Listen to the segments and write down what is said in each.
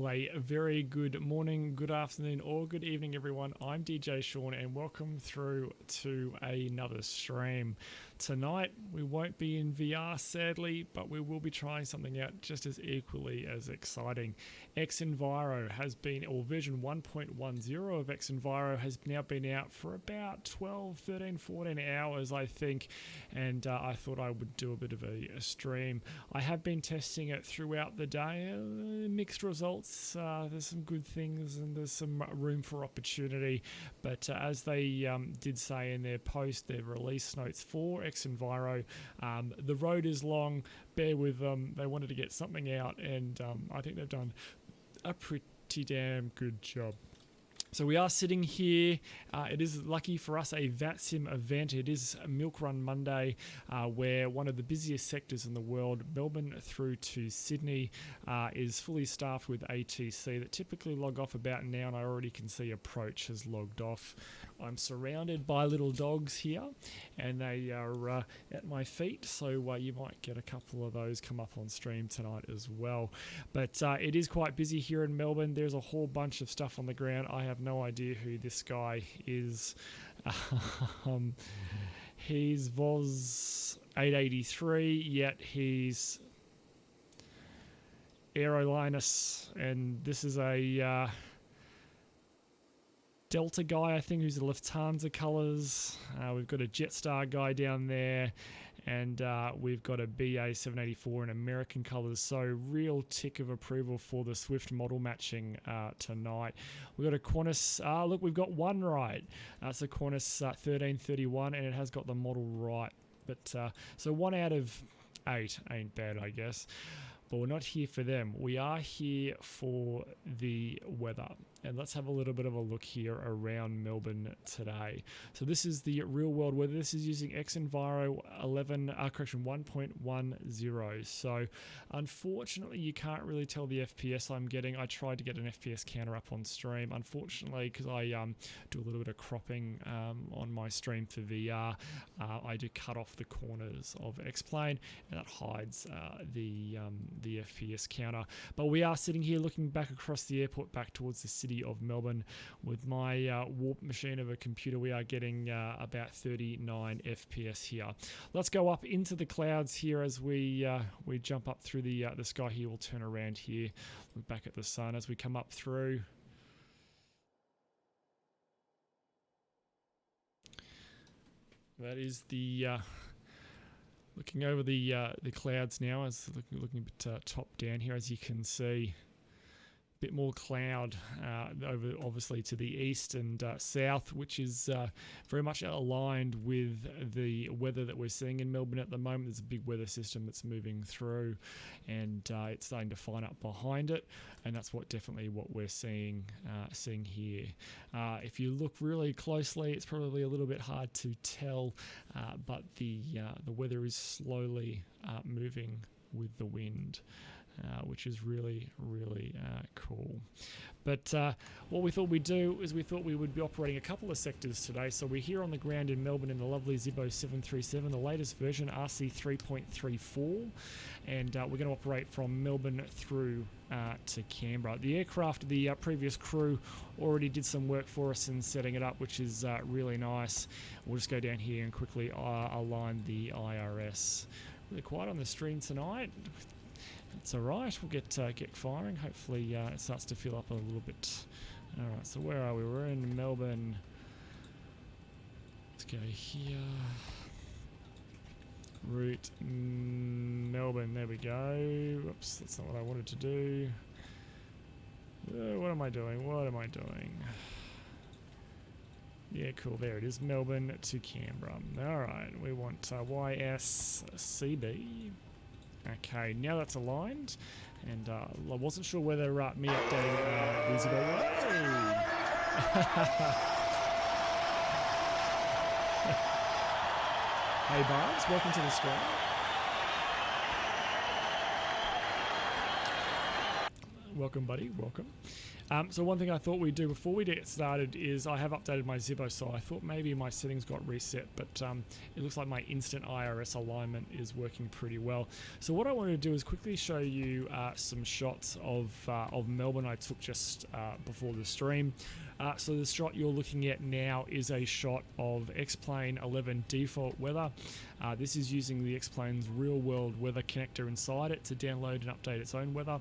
a very good morning, good afternoon, or good evening, everyone. I'm DJ Sean, and welcome through to another stream. Tonight, we won't be in VR, sadly, but we will be trying something out just as equally as exciting. xEnviro has been, or version 1.10 of xEnviro has now been out for about 12, 13, 14 hours, I think, and I thought I would do a bit of a stream. I have been testing it throughout the day, mixed results. There's some good things and there's some room for opportunity, but as they did say in their post, their release notes for xEnviro, the road is long, bear with them. They wanted to get something out, and I think they've done a pretty damn good job. So we are sitting here. It is lucky for us a Vatsim event. It is Milk Run Monday, where one of the busiest sectors in the world, Melbourne through to Sydney, is fully staffed with ATC that typically log off about now, and I already can see Approach has logged off. I'm surrounded by little dogs here, and they are at my feet, so you might get a couple of those come up on stream tonight as well. But it is quite busy here in Melbourne. There's a whole bunch of stuff on the ground. I have no idea who this guy is. He's VOS 883, yet he's Aerolinus, and this is a Delta guy, I think, who's the Lufthansa colours. We've got a Jetstar guy down there, and we've got a BA 784 in American colours. So real tick of approval for the Swift model matching tonight. We've got a Qantas. Look, we've got one right. That's a Qantas 1331, and it has got the model right. But so 1 out of 8 ain't bad, I guess. But we're not here for them. We are here for the weather. And let's have a little bit of a look here around Melbourne today. So this is the real world weather. This is using xEnviro 1.10. So unfortunately, you can't really tell the FPS I'm getting. I tried to get an FPS counter up on stream. Unfortunately, because I do a little bit of cropping on my stream for VR, I do cut off the corners of X-Plane, and that hides the FPS counter. But we are sitting here looking back across the airport, back towards the city of Melbourne. With my warp machine of a computer, we are getting about 39 FPS here. Let's go up into the clouds here as we jump up through the sky here. We'll turn around here, look back at the sun as we come up through. That is the looking over the clouds now, as looking a bit top down here, as you can see. Bit more cloud over obviously to the east and south, which is very much aligned with the weather that we're seeing in Melbourne at the moment. There's a big weather system that's moving through, and it's starting to fine up behind it, and that's definitely what we're seeing here. If you look really closely, it's probably a little bit hard to tell, but the weather is slowly moving with the wind. Which is really, really cool. But what we thought we'd do is we thought we would be operating a couple of sectors today. So we're here on the ground in Melbourne in the lovely Zibbo 737, the latest version, RC 3.34. And we're going to operate from Melbourne through to Canberra. The aircraft, the previous crew already did some work for us in setting it up, which is really nice. We'll just go down here and quickly align the IRS. Really quiet on the stream tonight. It's all right. We'll get firing. Hopefully it starts to fill up a little bit. All right, so where are we? We're in Melbourne. Let's go here. Route Melbourne. There we go. Whoops, that's not what I wanted to do. What am I doing? What am I doing? Yeah, cool. There it is. Melbourne to Canberra. All right. We want YSCB. Okay, now that's aligned, and I wasn't sure whether me updating visible. Hey Barnes, welcome to the stream. Welcome, buddy. Welcome. So one thing I thought we'd do before we get started is I have updated my Zippo, so I thought maybe my settings got reset, but it looks like my instant IRS alignment is working pretty well. So what I wanted to do is quickly show you some shots of Melbourne I took just before the stream. So the shot you're looking at now is a shot of X-Plane 11 default weather. This is using the X-Plane's real-world weather connector inside it to download and update its own weather.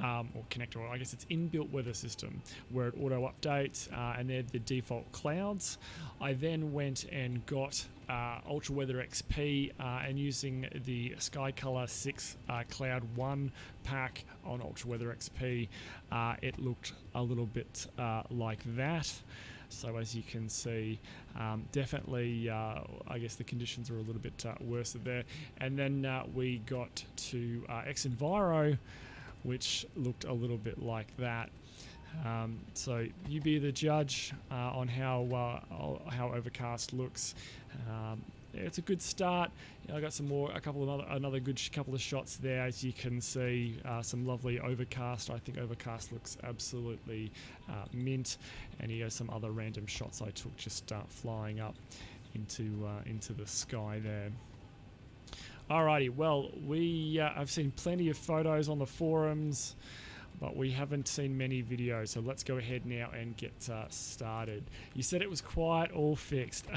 Or connector, or I guess it's inbuilt weather system where it auto updates, and they're the default clouds. I then went and got Ultra Weather XP and using the Sky Color 6 Cloud 1 pack on Ultra Weather XP, it looked a little bit like that. So as you can see, definitely I guess the conditions are a little bit worse there. And then we got to xEnviro, which looked a little bit like that. So you be the judge on how Overcast looks. It's a good start. I got another good couple of shots there, as you can see. Some lovely Overcast. I think Overcast looks absolutely mint. And here's some other random shots I took just flying up into the sky there. Alrighty, well, I've seen plenty of photos on the forums, but we haven't seen many videos, so let's go ahead now and get started. You said it was quiet, all fixed.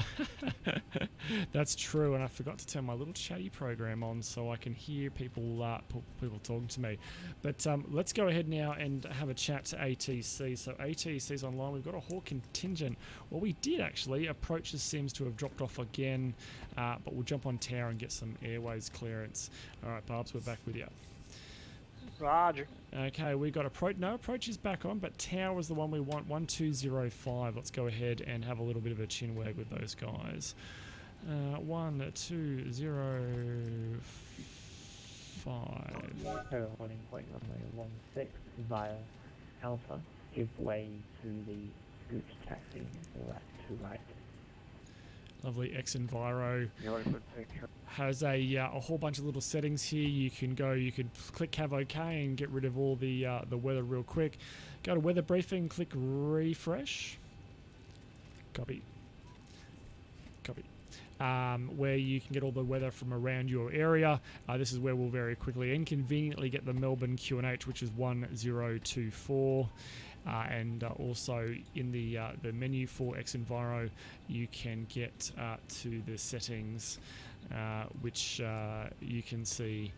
That's true, and I forgot to turn my little chatty program on so I can hear people talking to me. But let's go ahead now and have a chat to ATC. So ATC's online. We've got a Hawk contingent. Well, we did actually. Approaches seems to have dropped off again, but we'll jump on tower and get some airways clearance. All right, Barbs, we're back with you. Roger. Okay, we got no approach is back on, but tower is the one we want, 1205. Let's go ahead and have a little bit of a chin wag with those guys. 1205. Total holding point runway 16 via Alpha. Give way to the scooch taxi left to right. Lovely. xEnviro has a whole bunch of little settings here. You could click have OK and get rid of all the weather real quick. Go to weather briefing, click refresh. Copy. Where you can get all the weather from around your area. This is where we'll very quickly and conveniently get the Melbourne QNH, which is 1024. And also in the menu for xEnviro, you can get to the settings, which you can see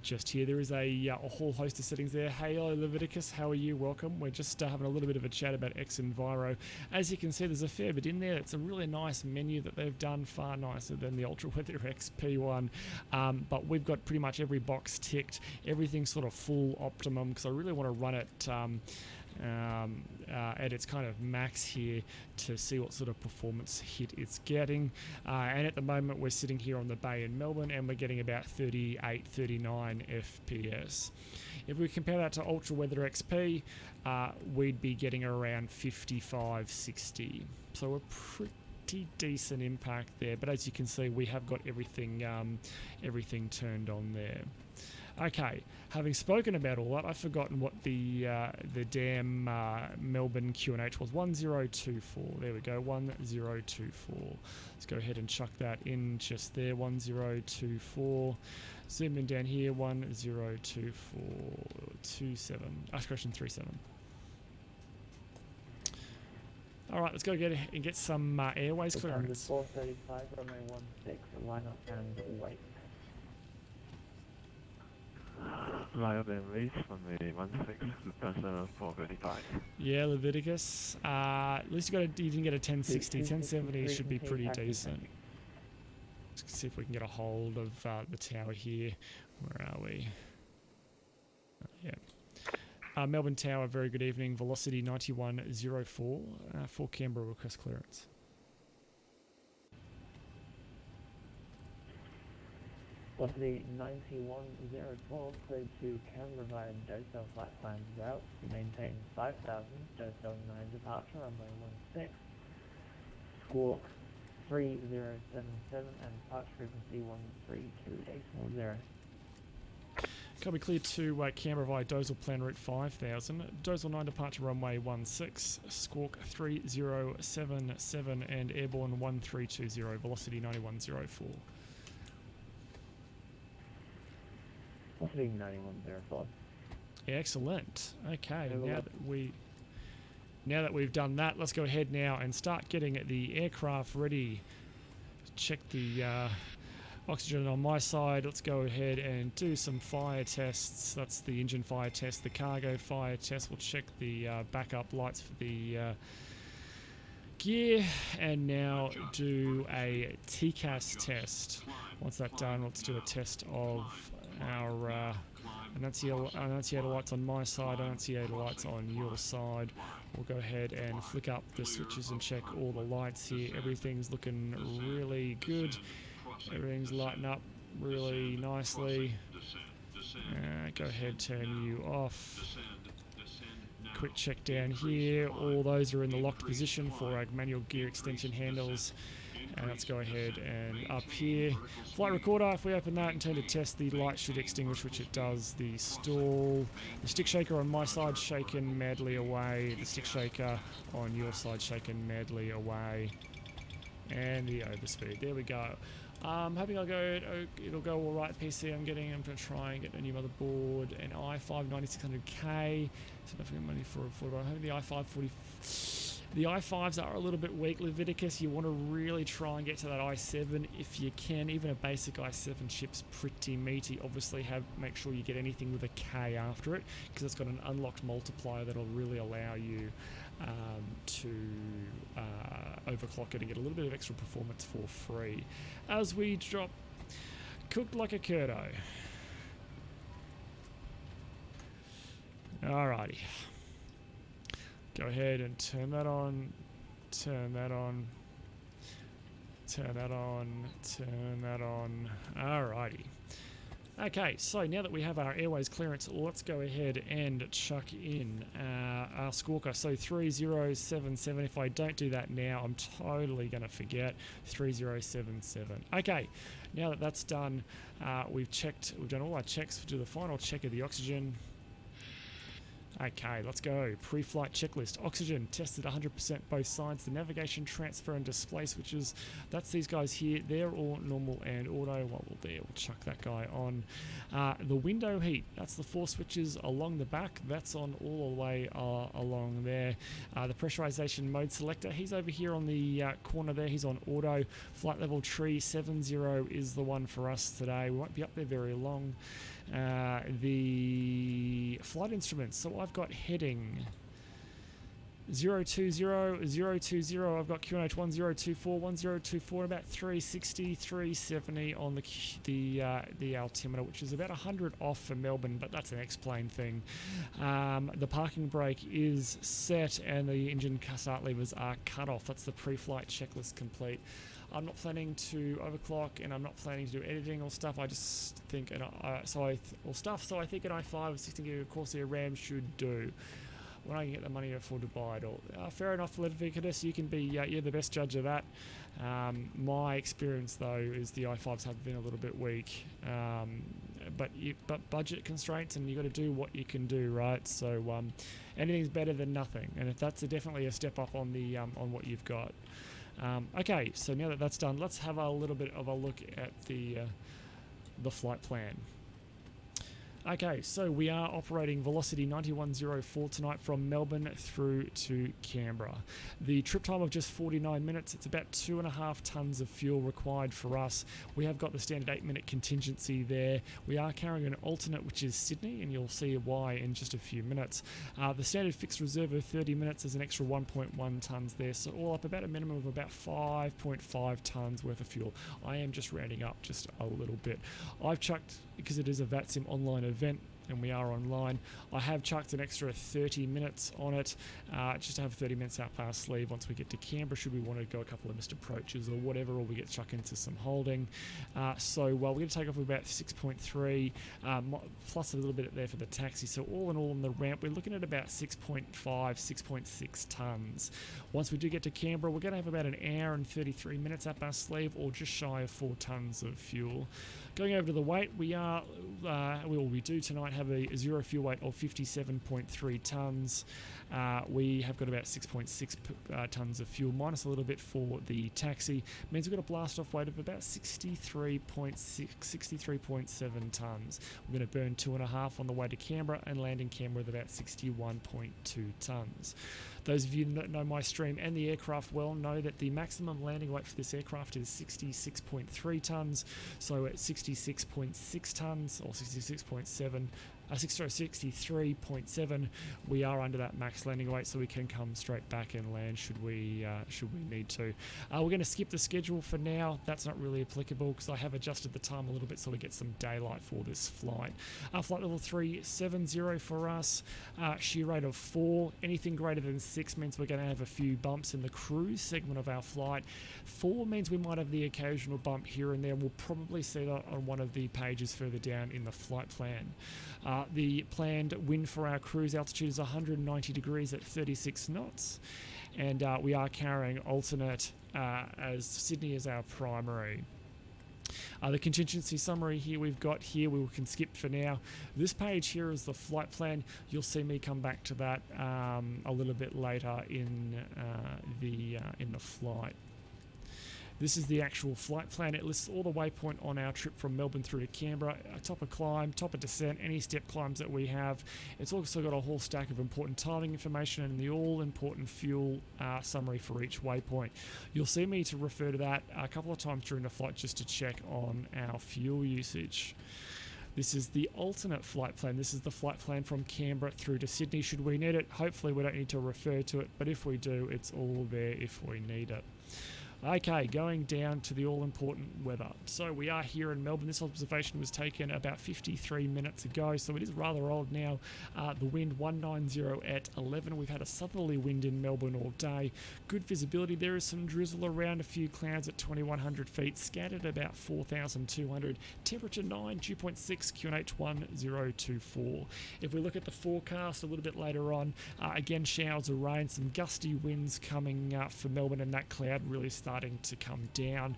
just here. There is a whole host of settings there. Hey, hello Leviticus, how are you? Welcome. We're just having a little bit of a chat about xEnviro. As you can see, there's a fair bit in there. It's a really nice menu that they've done, far nicer than the Ultra Weather XP one. But we've got pretty much every box ticked. Everything's sort of full optimum because I really want to run it at its kind of max here to see what sort of performance hit it's getting. And at the moment we're sitting here on the bay in Melbourne and we're getting about 38, 39 FPS. If we compare that to Ultra Weather XP, we'd be getting around 55, 60. So a pretty decent impact there. But as you can see, we have got everything turned on there. Okay, having spoken about all that, I've forgotten what the damn Melbourne QNH was. 1024. There we go, 1024. Let's go ahead and chuck that in just there. 1024. Zoom in down here. 102427. Question 37. All right, let's go get some airways clearance. 435, runway 16, line up and wait. Lion and race from the 16 to Canberra 435. Yeah, Leviticus. At least you didn't get a 1060. 1070 should be pretty decent. Let's see if we can get a hold of the tower here. Where are we? Yeah. Melbourne Tower, very good evening. Velocity 9104 for Canberra, request clearance. Velocity 91012, cleared to Canberra via Docel flight plan route, maintain 5000, Docel 9 departure, runway 16, squawk 3077 and departure frequency 132.810. Can be cleared to Canberra via Dozel plan route 5000, Dozel 9 departure runway 16, squawk 3077 and airborne 1320, velocity 9104. Velocity 9105. Excellent. Okay, now that we've done that, let's go ahead now and start getting the aircraft ready. Check the oxygen on my side. Let's go ahead and do some fire tests. That's the engine fire test, the cargo fire test. We'll check the backup lights for the gear, and now do a TCAS test. Once that's done, let's do a test of our annunciator lights on my side, annunciator lights on your side. We'll go ahead and flick up the switches and check all the lights here. Everything's looking really good. Everything's lighting up really nicely. Go ahead, turn you off. Quick check down here. All those are in the locked position for our manual gear extension handles. And let's go ahead and up here. Flight recorder, if we open that and turn to test, the light should extinguish, which it does. The stall, the stick shaker on my side shaking madly away. The stick shaker on your side shaking madly away. And the overspeed. There we go. Hoping it'll go all right. PC I'm going to try and get a new motherboard, an i5 9600K. Significant money for affordable. I'm hoping the i5 40. The i5s are a little bit weak, Leviticus. You want to really try and get to that i7 if you can. Even a basic i7 chip's pretty meaty. Obviously, make sure you get anything with a K after it, because it's got an unlocked multiplier that'll really allow you to overclock it and get a little bit of extra performance for free. As we drop cooked like a curdo. Alrighty. Go ahead and turn that on, turn that on, turn that on, turn that on. Alrighty. Okay, so now that we have our airways clearance, let's go ahead and chuck in our squawker. So 3077, if I don't do that now, I'm totally going to forget. 3077. Okay, now that that's done, we've done all our checks to do the final check of the oxygen. Okay, let's go. Pre-flight checklist. Oxygen tested 100% both sides. The navigation, transfer and display switches, that's these guys here. They're all normal and auto. While we're there, we'll chuck that guy on. The window heat, that's the 4 switches along the back. That's on all the way along there. The pressurization mode selector, he's over here on the corner there. He's on auto. Flight level tree 70 is the one for us today. We won't be up there very long. The flight instruments, so I've got heading 020, 020, I've got QNH 1024, 1024, about 360, 370 on the altimeter, which is about 100 off for Melbourne, but that's an X-plane thing. The parking brake is set and the engine start levers are cut off. That's the pre-flight checklist complete. I'm not planning to overclock, and I'm not planning to do editing or stuff. I just think so I think an i5 with 16 gig of Corsair RAM should do. When I can get the money to afford to buy it all. Fair enough, Leviticus. You can be you're the best judge of that. My experience though is the i5s have been a little bit weak, but budget constraints, and you got to do what you can do, right? So anything's better than nothing, and if that's definitely a step up on the on what you've got. Okay, so now that that's done, let's have a little bit of a look at the flight plan. Okay, so we are operating velocity 9104 tonight from Melbourne through to Canberra. The trip time of just 49 minutes. It's about 2.5 tonnes of fuel required for us. We have got the standard 8-minute contingency there. We are carrying an alternate, which is Sydney, and you'll see why in just a few minutes. The standard fixed reserve of 30 minutes is an extra 1.1 tonnes there, so all up about a minimum of about 5.5 tonnes worth of fuel. I am just rounding up just a little bit. I've chucked, because it is a Vatsim online event and we are online, I have chucked an extra 30 minutes on it, just to have 30 minutes out our sleeve once we get to Canberra, should we want to go a couple of missed approaches or whatever, or we get chucked into some holding. So we're going to take off with about 6.3 plus a little bit there for the taxi, so all in all on the ramp we're looking at about 6.5 6.6 tonnes. Once we do get to Canberra, we're going to have about an hour and 33 minutes up our sleeve, or just shy of 4 tonnes of fuel. Going over to the weight, we do tonight have a zero fuel weight of 57.3 tonnes. We have got about 6.6 tonnes of fuel, minus a little bit for the taxi. Means we've got a blast off weight of about 63.7 tonnes. We're going to burn 2.5 on the way to Canberra and land in Canberra with about 61.2 tonnes. Those of you that know my stream and the aircraft well know that the maximum landing weight for this aircraft is 66.3 tonnes. So at 66.6 tonnes or 63.7, we are under that max landing weight, so we can come straight back and land should we need to. We're going to skip the schedule for now. That's not really applicable because I have adjusted the time a little bit so we get some daylight for this flight. Flight level 370 for us, shear rate of 4. Anything greater than 6 means we're going to have a few bumps in the cruise segment of our flight. 4 means we might have the occasional bump here and there. We'll probably see that on one of the pages further down in the flight plan. The planned wind for our cruise altitude is 190 degrees at 36 knots, and we are carrying alternate as Sydney as our primary. The contingency summary here we can skip for now. This page here is the flight plan. You'll see me come back to that a little bit later in the flight. This is the actual flight plan. It lists all the waypoint on our trip from Melbourne through to Canberra, top of climb, top of descent, any step climbs that we have. It's also got a whole stack of important timing information and the all-important fuel summary for each waypoint. You'll see me to refer to that a couple of times during the flight just to check on our fuel usage. This is the alternate flight plan. This is the flight plan from Canberra through to Sydney should we need it. Hopefully we don't need to refer to it, but if we do, it's all there if we need it. Okay, going down to the all-important weather. So we are here in Melbourne. This observation was taken about 53 minutes ago, so it is rather old now. The wind 190 at 11. We've had a southerly wind in Melbourne all day. Good visibility. There is some drizzle around, a few clouds at 2,100 feet, scattered about 4,200. Temperature 9, dew point 6, QNH 1024. If we look at the forecast a little bit later on, again, showers of rain, some gusty winds coming for Melbourne, and that cloud really starting to come down.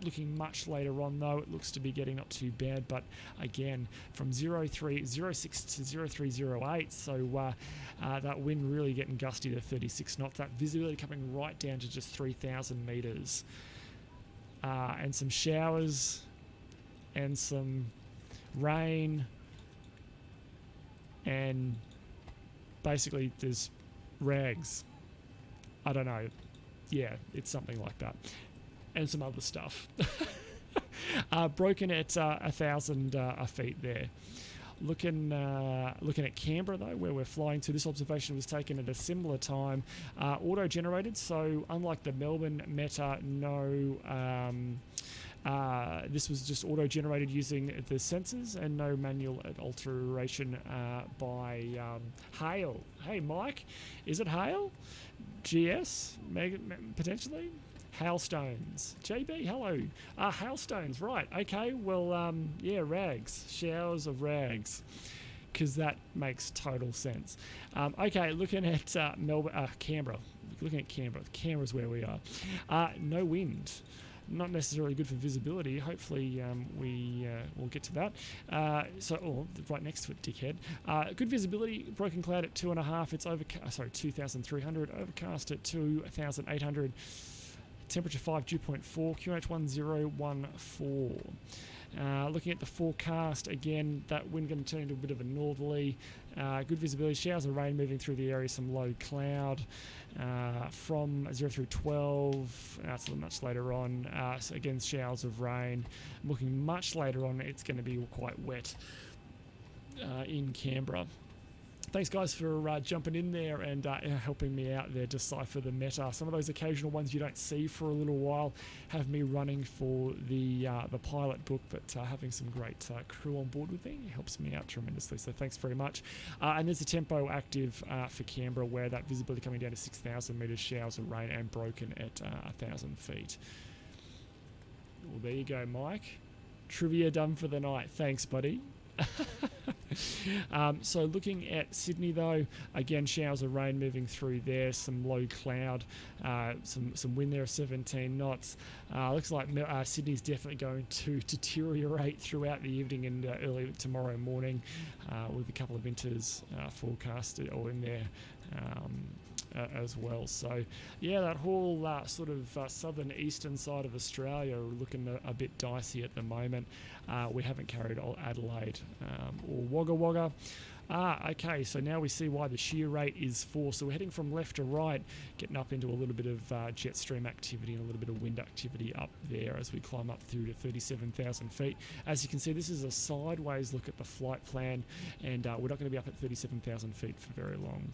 Looking much later on though, it looks to be getting not too bad, but again from 0306 to 0308, so that wind really getting gusty to 36 knots. That visibility coming right down to just 3,000 meters, and some showers and some rain, and basically there's rags. I don't know. Yeah, it's something like that. And some other stuff. Broken at 1,000 feet there. Looking at Canberra though, where we're flying to, this observation was taken at a similar time. Auto-generated, so unlike the Melbourne Meta, this was just auto-generated using the sensors and no manual alteration by hail. Hey Mike, is it hail? GS, potentially? Hailstones. JB, hello. Hailstones, right. Okay, well, yeah, rags. Showers of rags. Because that makes total sense. Okay, looking at Canberra. Looking at Canberra. Canberra's where we are. No wind. Not necessarily good for visibility. Hopefully we'll get to that. Right next to it, dickhead. Good visibility. Broken cloud at 2.5. It's 2,300. Overcast at 2,800. Temperature 5, dew point 4. QH 1014. Looking at the forecast again, that wind going to turn into a bit of a northerly. Good visibility. Showers of rain moving through the area. Some low cloud. From 0 through 12, that's a little much later on. So again, showers of rain. Looking much later on, it's going to be quite wet in Canberra. Thanks guys for jumping in there and helping me out there decipher the meta. Some of those occasional ones you don't see for a little while have me running for the pilot book, but having some great crew on board with me helps me out tremendously, so thanks very much. And there's a tempo active for Canberra where that visibility coming down to 6,000 metres, showers of rain and broken at 1,000 feet. Well, there you go, Mike. Trivia done for the night. Thanks, buddy. So looking at Sydney though, again showers of rain moving through there, some low cloud, some wind there of 17 knots. Looks like Sydney's definitely going to deteriorate throughout the evening and early tomorrow morning, with a couple of winters forecasted or in there as well. So yeah, that whole sort of southern eastern side of Australia are looking a bit dicey at the moment. We haven't carried Adelaide or Wagga Wagga. Okay, so now we see why the shear rate is 4. So we're heading from left to right, getting up into a little bit of jet stream activity and a little bit of wind activity up there as we climb up through to 37,000 feet. As you can see, this is a sideways look at the flight plan, and we're not going to be up at 37,000 feet for very long.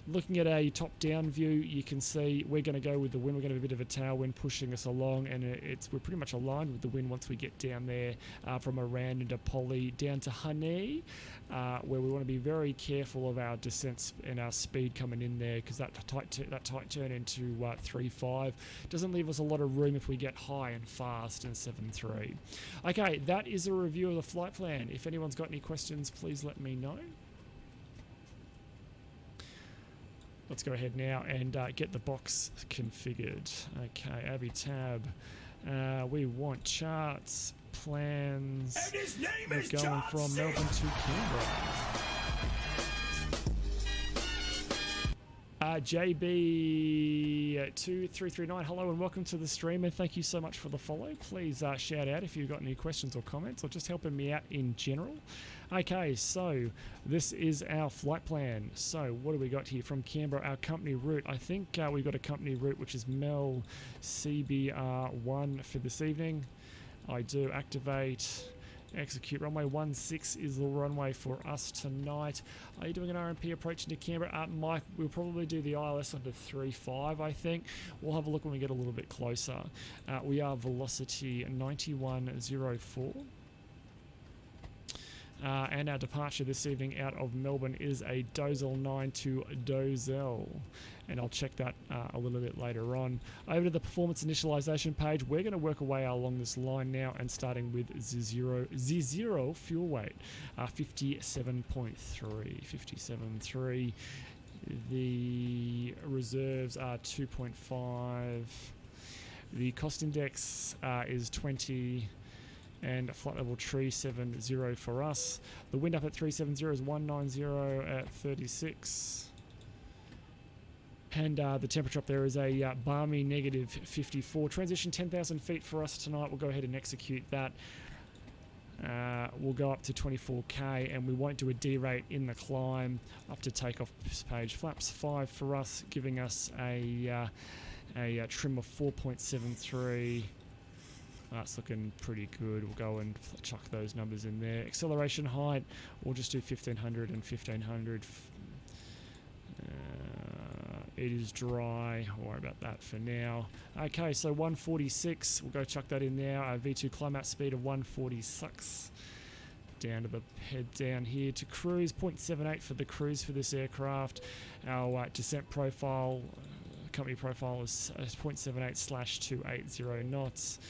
Looking at a top-down view, you can see we're going to go with the wind. We're going to have a bit of a tailwind pushing us along, and we're pretty much aligned with the wind once we get down there from Iran into Polly down to Honey, where we want to be very careful of our descents and our speed coming in there, because that tight turn into 3.5 doesn't leave us a lot of room if we get high and fast in 7.3. Okay, that is a review of the flight plan. If anyone's got any questions, please let me know. Let's go ahead now and get the box configured. Okay, Abby tab. We want charts, plans. And his name We're is going John from C. Melbourne to Canberra. JB2339, hello and welcome to the stream, and thank you so much for the follow. Please shout out if you've got any questions or comments or just helping me out in general. Okay, so this is our flight plan. So what do we got here from Canberra? Our company route. I think we've got a company route which is Mel CBR1 for this evening. I do activate. Execute. Runway 16 is the runway for us tonight. Are you doing an RMP approach into Canberra? Mike, we'll probably do the ILS under 3.5, I think. We'll have a look when we get a little bit closer. We are velocity 9104. And our departure this evening out of Melbourne is a Dozel 9 to Dozel. And I'll check that a little bit later on. Over to the performance initialization page, we're going to work our way along this line now, and starting with Z0 fuel weight, 57.3, 57.3. The reserves are 2.5. The cost index is 20. And flight level 370 for us. The wind up at 370 is 190 at 36. And the temperature up there is a balmy negative 54. Transition 10,000 feet for us tonight. We'll go ahead and execute that. We'll go up to 24k, and we won't do a D-rate in the climb up to takeoff page. Flaps 5 for us, giving us a trim of 4.73. That's looking pretty good. We'll go and chuck those numbers in there. Acceleration height, we'll just do 1500 and 1500. It is dry. I'll worry about that for now. Okay, so 146. We'll go chuck that in there. Our V2 climb-out speed of 146. Down to the head down here to cruise. 0.78 for the cruise for this aircraft. Our descent profile, company profile is 0.78/280 knots.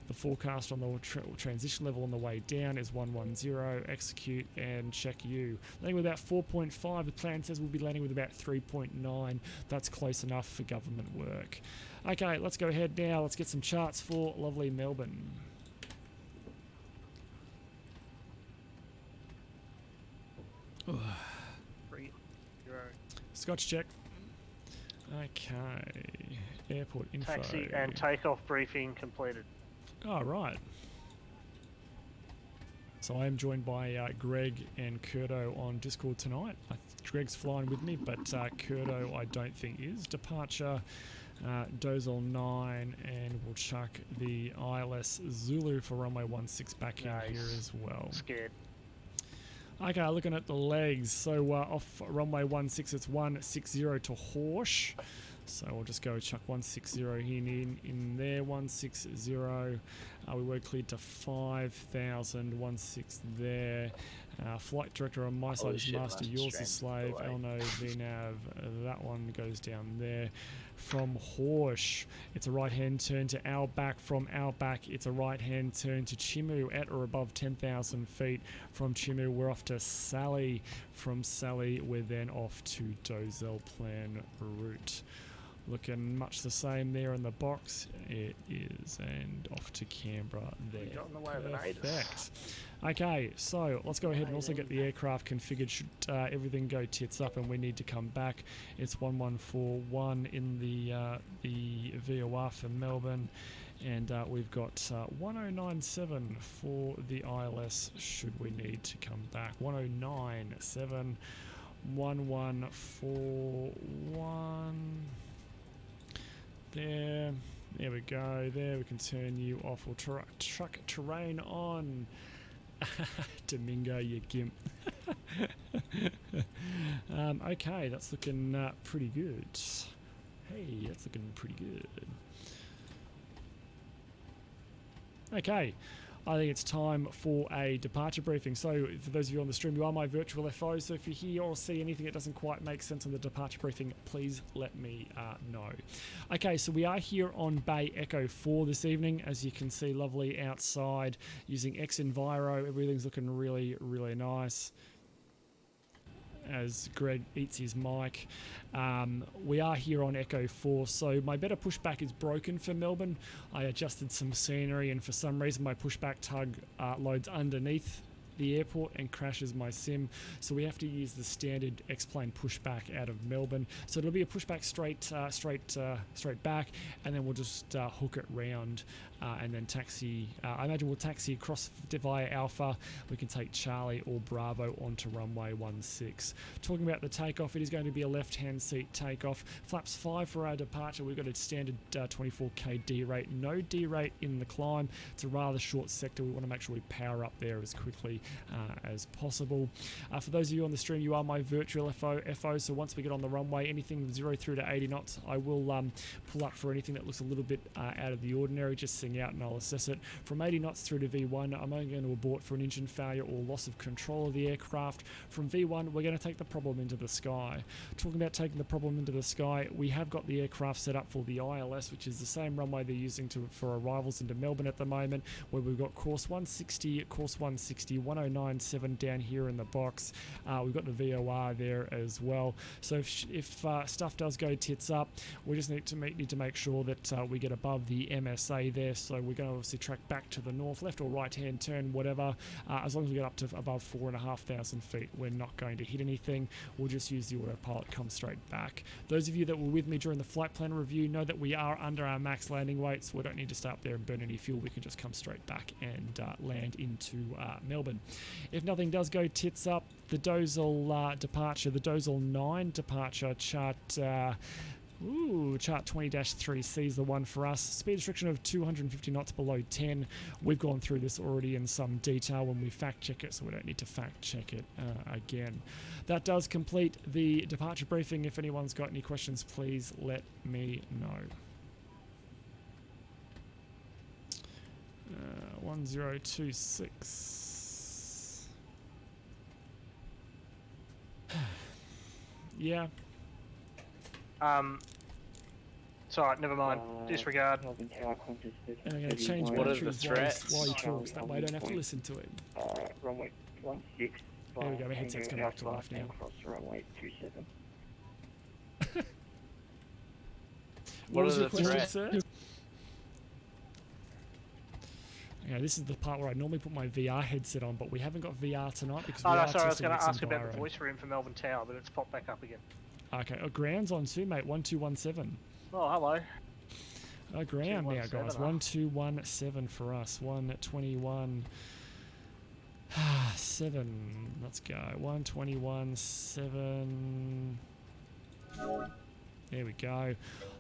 The forecast on the transition level on the way down is 110. Execute and check you. Landing with about 4.5. The plan says we'll be landing with about 3.9. That's close enough for government work. Okay, let's go ahead now. Let's get some charts for lovely Melbourne. Scotch check. Okay. Airport info. Taxi and takeoff briefing completed. Oh, right. So I am joined by Greg and Curto on Discord tonight. Greg's flying with me, but Curto I don't think is. Departure, Dozel 9, and we'll chuck the ILS Zulu for runway 16 back in here as well. Scared. Okay, looking at the legs. So off runway 16, it's 160 to Horsh. So we'll just go chuck 160 here in there, 160. We were cleared to 5,000, 16 there. Flight director on my side Holy is shit, master, nice yours is stream. slave. Delay. Elno, VNav, that one goes down there. From Horsh, it's a right-hand turn to Outback. From Outback, it's a right-hand turn to Chimu at or above 10,000 feet. From Chimu, we're off to Sally. From Sally, we're then off to Dozel Plan route. Looking much the same there in the box. It is, and off to Canberra there. We got in the way of an ATC. Perfect. Okay, so let's go ahead and also get the aircraft configured. Should everything go tits up and we need to come back, it's 1141 in the VOR for Melbourne, and we've got 1097 for the ILS should we need to come back. 1097, 1141. There we go. There we can turn you off. We'll truck terrain on. Domingo, you gimp. Okay, that's looking pretty good. Hey, that's looking pretty good. Okay, I think it's time for a departure briefing. So for those of you on the stream, you are my virtual FO, so if you hear or see anything that doesn't quite make sense on the departure briefing, please let me know. Okay, so we are here on Bay Echo 4 this evening. As you can see, lovely outside using xEnviro. Everything's looking really, really nice. As Greg eats his mic. We are here on Echo 4, so my better pushback is broken for Melbourne. I adjusted some scenery and for some reason my pushback tug loads underneath the airport and crashes my sim, so we have to use the standard X-plane pushback out of Melbourne. So it'll be a pushback straight back, and then we'll just hook it round and then taxi. I imagine we'll taxi across via Alpha. We can take Charlie or Bravo onto runway 16. Talking about the takeoff, it is going to be a left-hand seat takeoff. Flaps 5 for our departure. We've got a standard 24k D rate. No D rate in the climb. It's a rather short sector. We want to make sure we power up there as quickly as possible. For those of you on the stream, you are my virtual FO, so once we get on the runway, anything 0 through to 80 knots, I will pull up for anything that looks a little bit out of the ordinary, just sing out and I'll assess it. From 80 knots through to V1, I'm only going to abort for an engine failure or loss of control of the aircraft. From V1, we're going to take the problem into the sky. Talking about taking the problem into the sky, we have got the aircraft set up for the ILS, which is the same runway they're using for arrivals into Melbourne at the moment, where we've got course 160, course 160, 1097 down here in the box. We've got the VOR there as well. So if stuff does go tits up, we just need to make sure that we get above the MSA there. So we're going to obviously track back to the north, left or right hand turn, whatever. As long as we get up to above 4,500 feet, we're not going to hit anything. We'll just use the autopilot, come straight back. Those of you that were with me during the flight plan review know that we are under our max landing weight, so we don't need to stay up there and burn any fuel. We can just come straight back and land into Melbourne. If nothing does go tits up, the Dozel departure, the Dozel 9 departure chart, chart 20-3C is the one for us. Speed restriction of 250 knots below 10. We've gone through this already in some detail when we fact check it, so we don't need to fact check it again. That does complete the departure briefing. If anyone's got any questions, please let me know. 1026. Yeah. It's alright, never mind. Disregard. Melbourne Tower Qantas And I'm going to change What are batteries the threats? while he talks. That way I don't have to listen to him. Runway 16. There we go, my headset's coming back to life now. Across runway 27. What was are your the question, threats? sir? Yeah, this is the part where I normally put my VR headset on, but we haven't got VR tonight because we Oh, are no, sorry, I was testing going to ask about xEnviro. the voice room for Melbourne Tower, but it's popped back up again. Okay, ground's on too, mate. 1217. Oh, hello. Ground now, 217, guys. 1217 for us. 121. 7. Let's go. 121.7. There we go.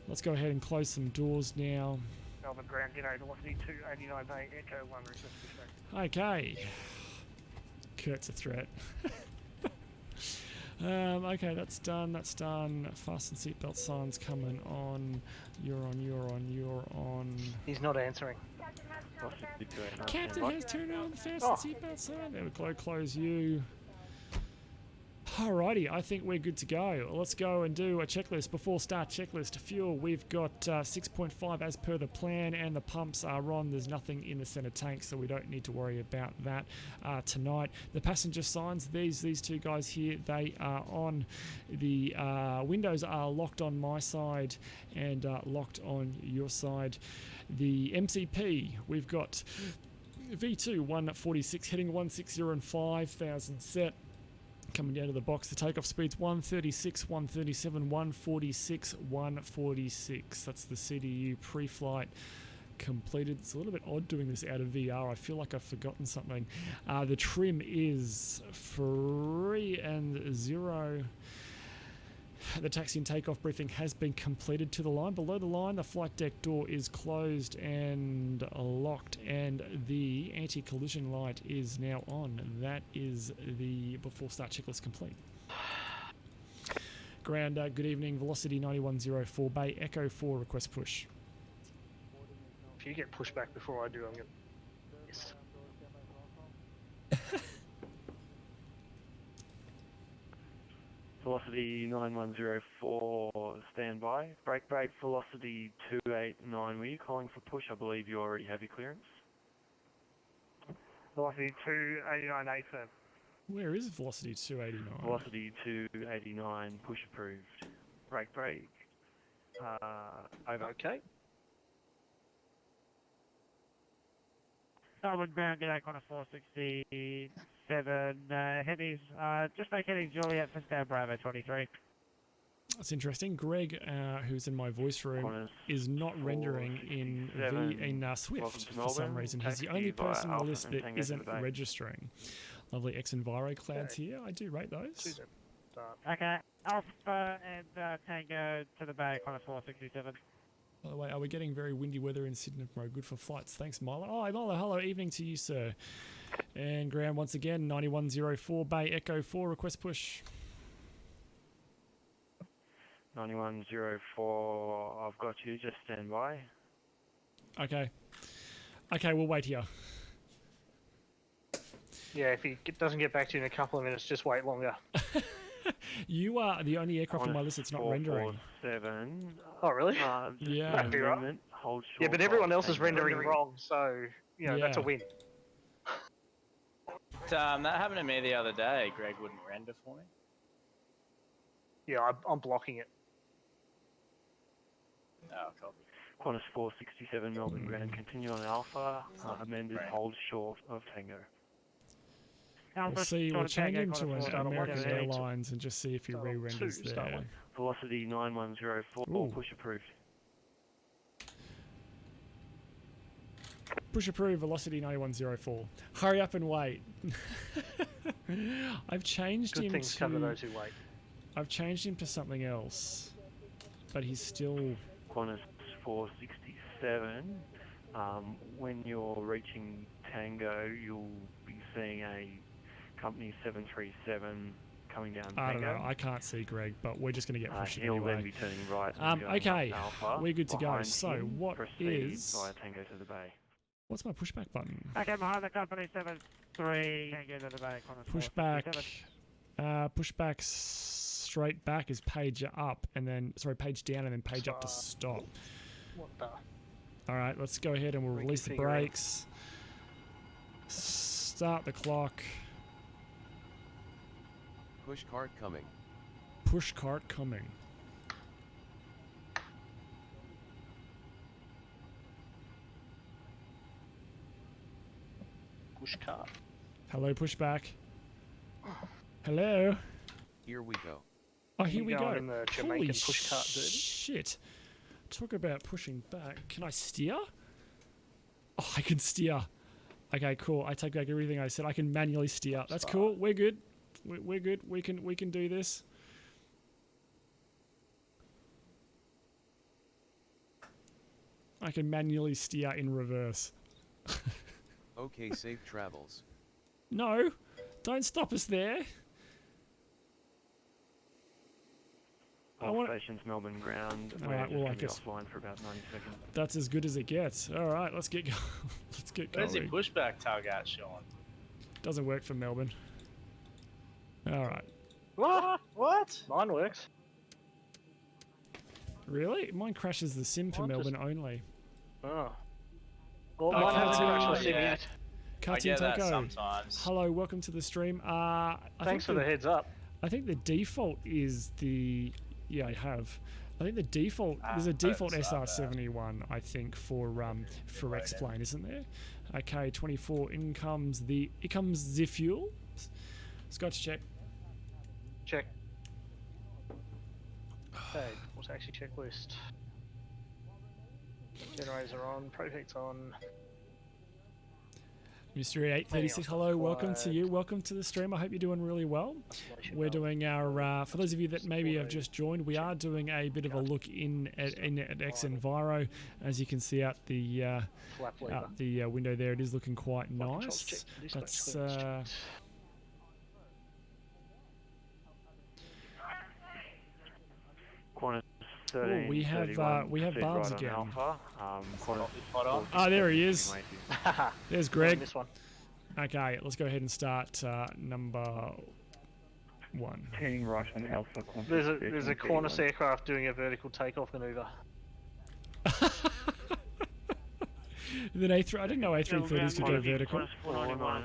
Let's go ahead and close some doors now. Melbourne ground, velocity 289 Bay, Echo 1, request respect. Okay. Kurt's a threat. Okay, that's done. That's done. Fasten seatbelt signs coming on. You're on. You're on. You're on. He's not answering. Captain has turned on the fasten seatbelt sign. There we go. Close you. Alrighty, I think we're good to go. Let's go and do a checklist. Before start checklist, fuel, we've got 6.5 as per the plan, and the pumps are on. There's nothing in the center tank, so we don't need to worry about that tonight. The passenger signs, these two guys here, they are on. The windows are locked on my side and locked on your side. The MCP, we've got V2 146 heading 160 and 5,000 set. Coming down to the box, the takeoff speed's 136, 137, 146, 146. That's the CDU pre-flight completed. It's a little bit odd doing this out of VR. I feel like I've forgotten something. The trim is 3 and 0. The taxi and takeoff briefing has been completed to the line. Below the line, the flight deck door is closed and locked, and the anti-collision light is now on. That is the before start checklist complete. Ground, good evening. Velocity 9104, Bay Echo 4, request push. If you get pushed back before I do, I'm going to... Yes. Velocity 9104, standby. Brake velocity 289. Were you calling for push? I believe you already have your clearance. Velocity 289 A firm. Where is velocity 289? Velocity 289, push approved. Brake. Over. Okay. Melbourne ground, g'day, Connor 467, heavies, just make heading Juliet for Stan Bravo 23. That's interesting. Greg, who's in my voice room, is not rendering in Swift for some reason. He's the only person on the list that isn't registering. Lovely xEnviro clouds here. I do rate those. Okay, Alpha and Tango to the bay, Connor 467. By the way, are we getting very windy weather in Sydney tomorrow? Good for flights. Thanks, Milo. Oh, Milo, hello. Evening to you, sir. And ground once again, 9104, Bay Echo 4, request push. 9104, I've got you. Just stand by. Okay. Okay, we'll wait here. Yeah, if he doesn't get back to you in a couple of minutes, just wait longer. You are the only aircraft on my list that's not rendering. 447. Oh, really? Yeah. That'd be right. Hold short. Yeah, but everyone else is rendering wrong, so, you know, that's a win. That happened to me the other day. Greg wouldn't render for me. Yeah, I'm blocking it. Oh, copy. Qantas 467, Melbourne ground. Continue on Alpha. Amended hold short of Tango. We'll see. We'll change him to an American Airlines and just see if he re-renders there. Velocity 9104, push approved. Push approved, velocity 9104. Hurry up and wait. I've changed him things to... cover those who wait. I've changed him to something else, but he's still... Qantas 467, when you're reaching Tango, you'll be seeing a company 737 coming down Tango. I don't know, I can't see Greg, but we're just going to get pushed He'll anyway. then be turning right. Okay, Alpha. we're good to go. So what is... via Tango to the bay. What's my pushback button? Okay, behind the company 73, Tango to the bay, Qantas Pushback. Pushback straight back is page up, and then page down, and then page up to stop. What the? All right, let's go ahead and we'll release the brakes. Start the clock. Push cart coming. Push cart coming. Push cart. Hello, pushback. Hello. Here we go. Oh, here we go. In the Holy Jamaican push cart, dude. shit. Talk about pushing back. Can I steer? Oh, I can steer. Okay, cool. I take back everything I said. I can manually steer. That's cool. We're good. We're good. We can do this. I can manually steer in reverse. Okay, safe travels. No, don't stop us there. All stations Melbourne ground. All We're right, just well, I going to be guess- offline for about 90 seconds. That's as good as it gets. All right, let's get going. Let's get Where's your going. pushback tug at, Sean? Doesn't work for Melbourne. All right. What? Mine works. Really? Mine crashes the sim for Mine just- Melbourne only. Oh. Well, Oh, mine hasn't Cartoon. actually seen Yeah. yet. I Cartoon get that Taco. sometimes. Hello, welcome to the stream. Thanks for the heads up. I think the default is the... Yeah, I have. I think the default... There's a that's default not bad. SR71, I think, for X-Plane, isn't there? Okay, 24. In comes the fuel. Scotch check. Check. Okay, what's actually checklist? Generators are on, prefect's on. Mystery 836, hello, welcome to you. Welcome to the stream. I hope you're doing really well. We're doing our, for those of you that maybe have just joined, we are doing a bit of a look in at xEnviro. As you can see out the window there, it is looking quite nice. That's Qantas 13, we have 31, we have proceed Barbs right on again. Alpha. Qantas Hot on. Ah, there he is. Haha. There's Greg. This one. Okay, let's go ahead and start number 1. Turning right on Alpha. Qantas There's a 13, Qantas aircraft doing a vertical takeoff maneuver. Then A3, I didn't know A330s could go vertical. Qantas 491.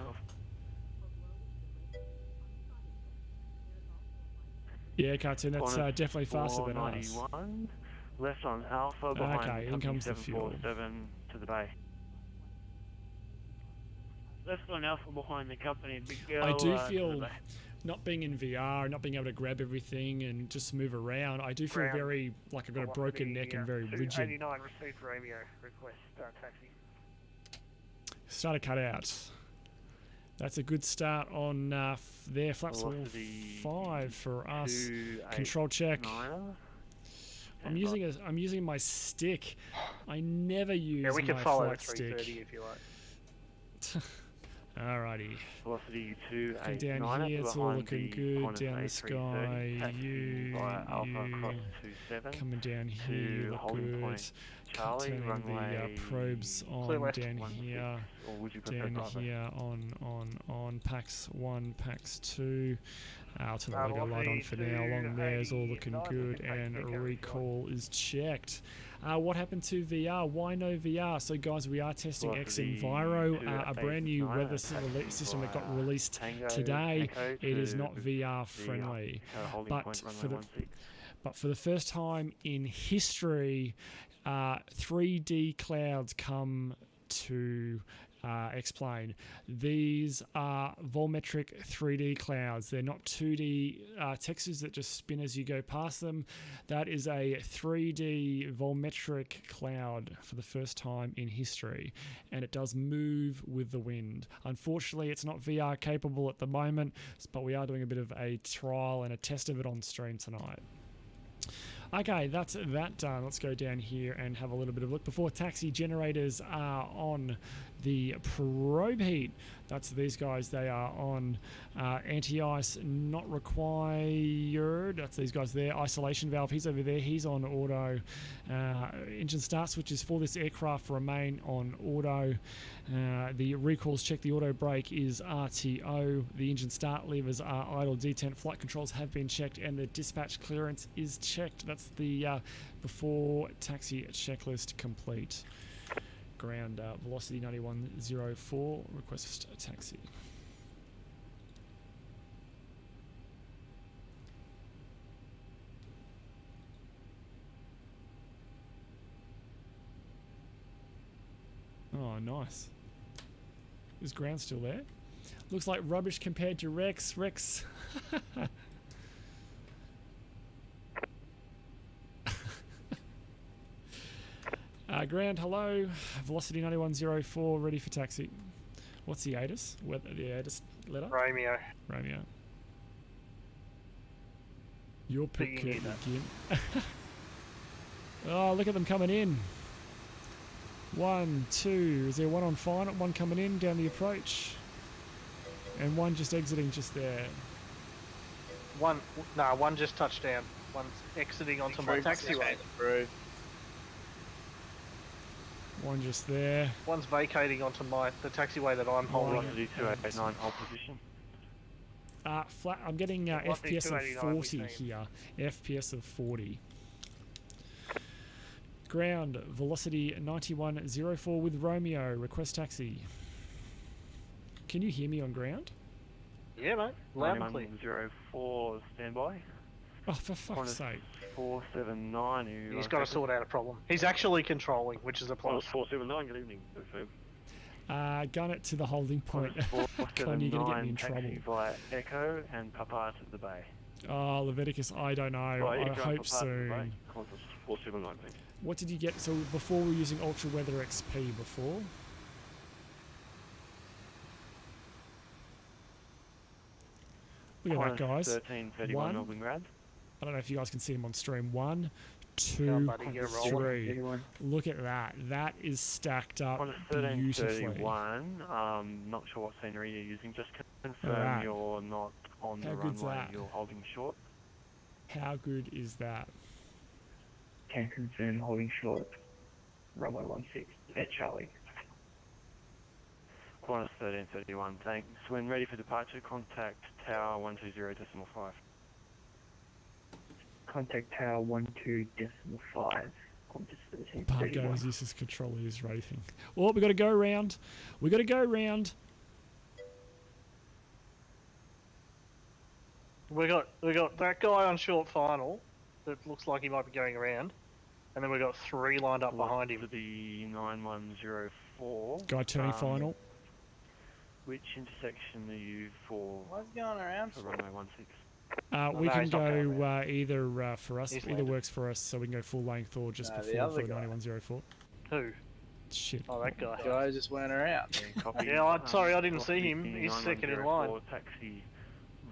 Yeah, Cartoon, that's Qantas definitely faster than us. 491. Left on Alpha behind Okay, in comes the fuel. 747 to the bay. Left on Alpha behind the company, big girl. I do to the feel, bay. not being in VR, not being able to grab everything and just move around, I do feel Ground. very, like I've got a broken neck and very rigid. 289 received Romeo, request taxi. Start a cutout. That's a good start on there, flaps Velocity 5 for us. 289er. Control check. I'm Standby. I'm using my stick. I never use Yeah, we can my follow the flight 330 stick. if you like. Alrighty. Velocity Looking 289 down here, it's all behind looking the good. Qantas Down the A330, sky, taxi via Alpha cross you 27 coming down here, to you look holding good. point Charlie, Turning runway the probes clear on left. down 16, here. or would you prefer Down driver? here on packs 1, packs 2. I'll turn the logo light on for now. Along there is all looking good, and recall is checked. What happened to VR? Why no VR? So guys, we are testing xEnviro, a brand new weather system that got released today. It is not VR friendly, but for the first time in history, 3D clouds come to X-Plane. These are volumetric 3D clouds. They're not 2D textures that just spin as you go past them. That is a 3D volumetric cloud for the first time in history, and it does move with the wind. Unfortunately, it's not VR capable at the moment, but we are doing a bit of a trial and a test of it on stream tonight. Okay, that's that done. Let's go down here and have a little bit of a look. Before taxi generators are on the probe heat, that's these guys. They are on anti-ice not required. That's these guys there. Isolation valve, he's over there. He's on auto. Engine start switches for this aircraft remain on auto. The recalls check. The auto brake is RTO. The engine start levers are idle detent. Flight controls have been checked, and the dispatch clearance is checked. That's the before taxi checklist complete. Ground velocity 9104. Request a taxi. Oh, nice. Is ground still there? Looks like rubbish compared to Rex. Rex. Ground, hello. Velocity 9104, ready for taxi. What's the ATIS? What the ATIS letter? Romeo. Romeo. Your pick, But you knew Gim. Oh, look at them coming in. 1, 2. Is there one on final? One coming in down the approach, and one just exiting just there. One just touched down. One's exiting onto my taxiway. Approved. One just there. One's vacating onto the taxiway that I'm holding. Velocity 289, hold position. Flat. I'm getting Velocity FPS of 289 we've 40 seen. here. FPS of 40. Ground velocity 9104 with Romeo. Request taxi. Can you hear me on ground? Yeah, mate. Loud and clear. 9104, stand by. Oh, for fuck's sake. 479. He's got to sort out a problem. He's actually controlling, which is a plus. 479, good evening. Gun it to the holding point. Con, you're going to get me in trouble. Taxi via Echo and Papa to the bay. Oh, Leviticus, I don't know. Right, I hope soon. 479, please. What did you get? So before we were using Ultra Weather XP before. Look at that, guys. 1331 Melbourne Grad. I don't know if you guys can see him on stream. 1, Come on, 2, buddy, get rolling. 3. Look at that. That is stacked up On beautifully. 1331, not sure what scenery you're using. Just confirm Alright. you're not on the How good's runway. that? You're holding short. How good is that? Can confirm holding short. Runway 16 at Charlie. Qantas 1331, thanks. When ready for departure, contact Tower 120.5. Contact Tower 12.5. Qantas Part 1331. goes, this is controller is rating. Well, we got to go round. We got to go round. We got that guy on short final that looks like he might be going around, and then we got 3 lined up behind him. The 9104. Guy turning final. Which intersection are you for? What's going around For for? runway 16. We no, can he's not going go either for us. He's Either landed. works for us, so we can go full length or just No, the before other for guy. 9104. Who? Shit. Oh, that guy. Guys just went around. Copy. Yeah, sorry, I didn't see Velocity him. He's second in line. 9104, Taxi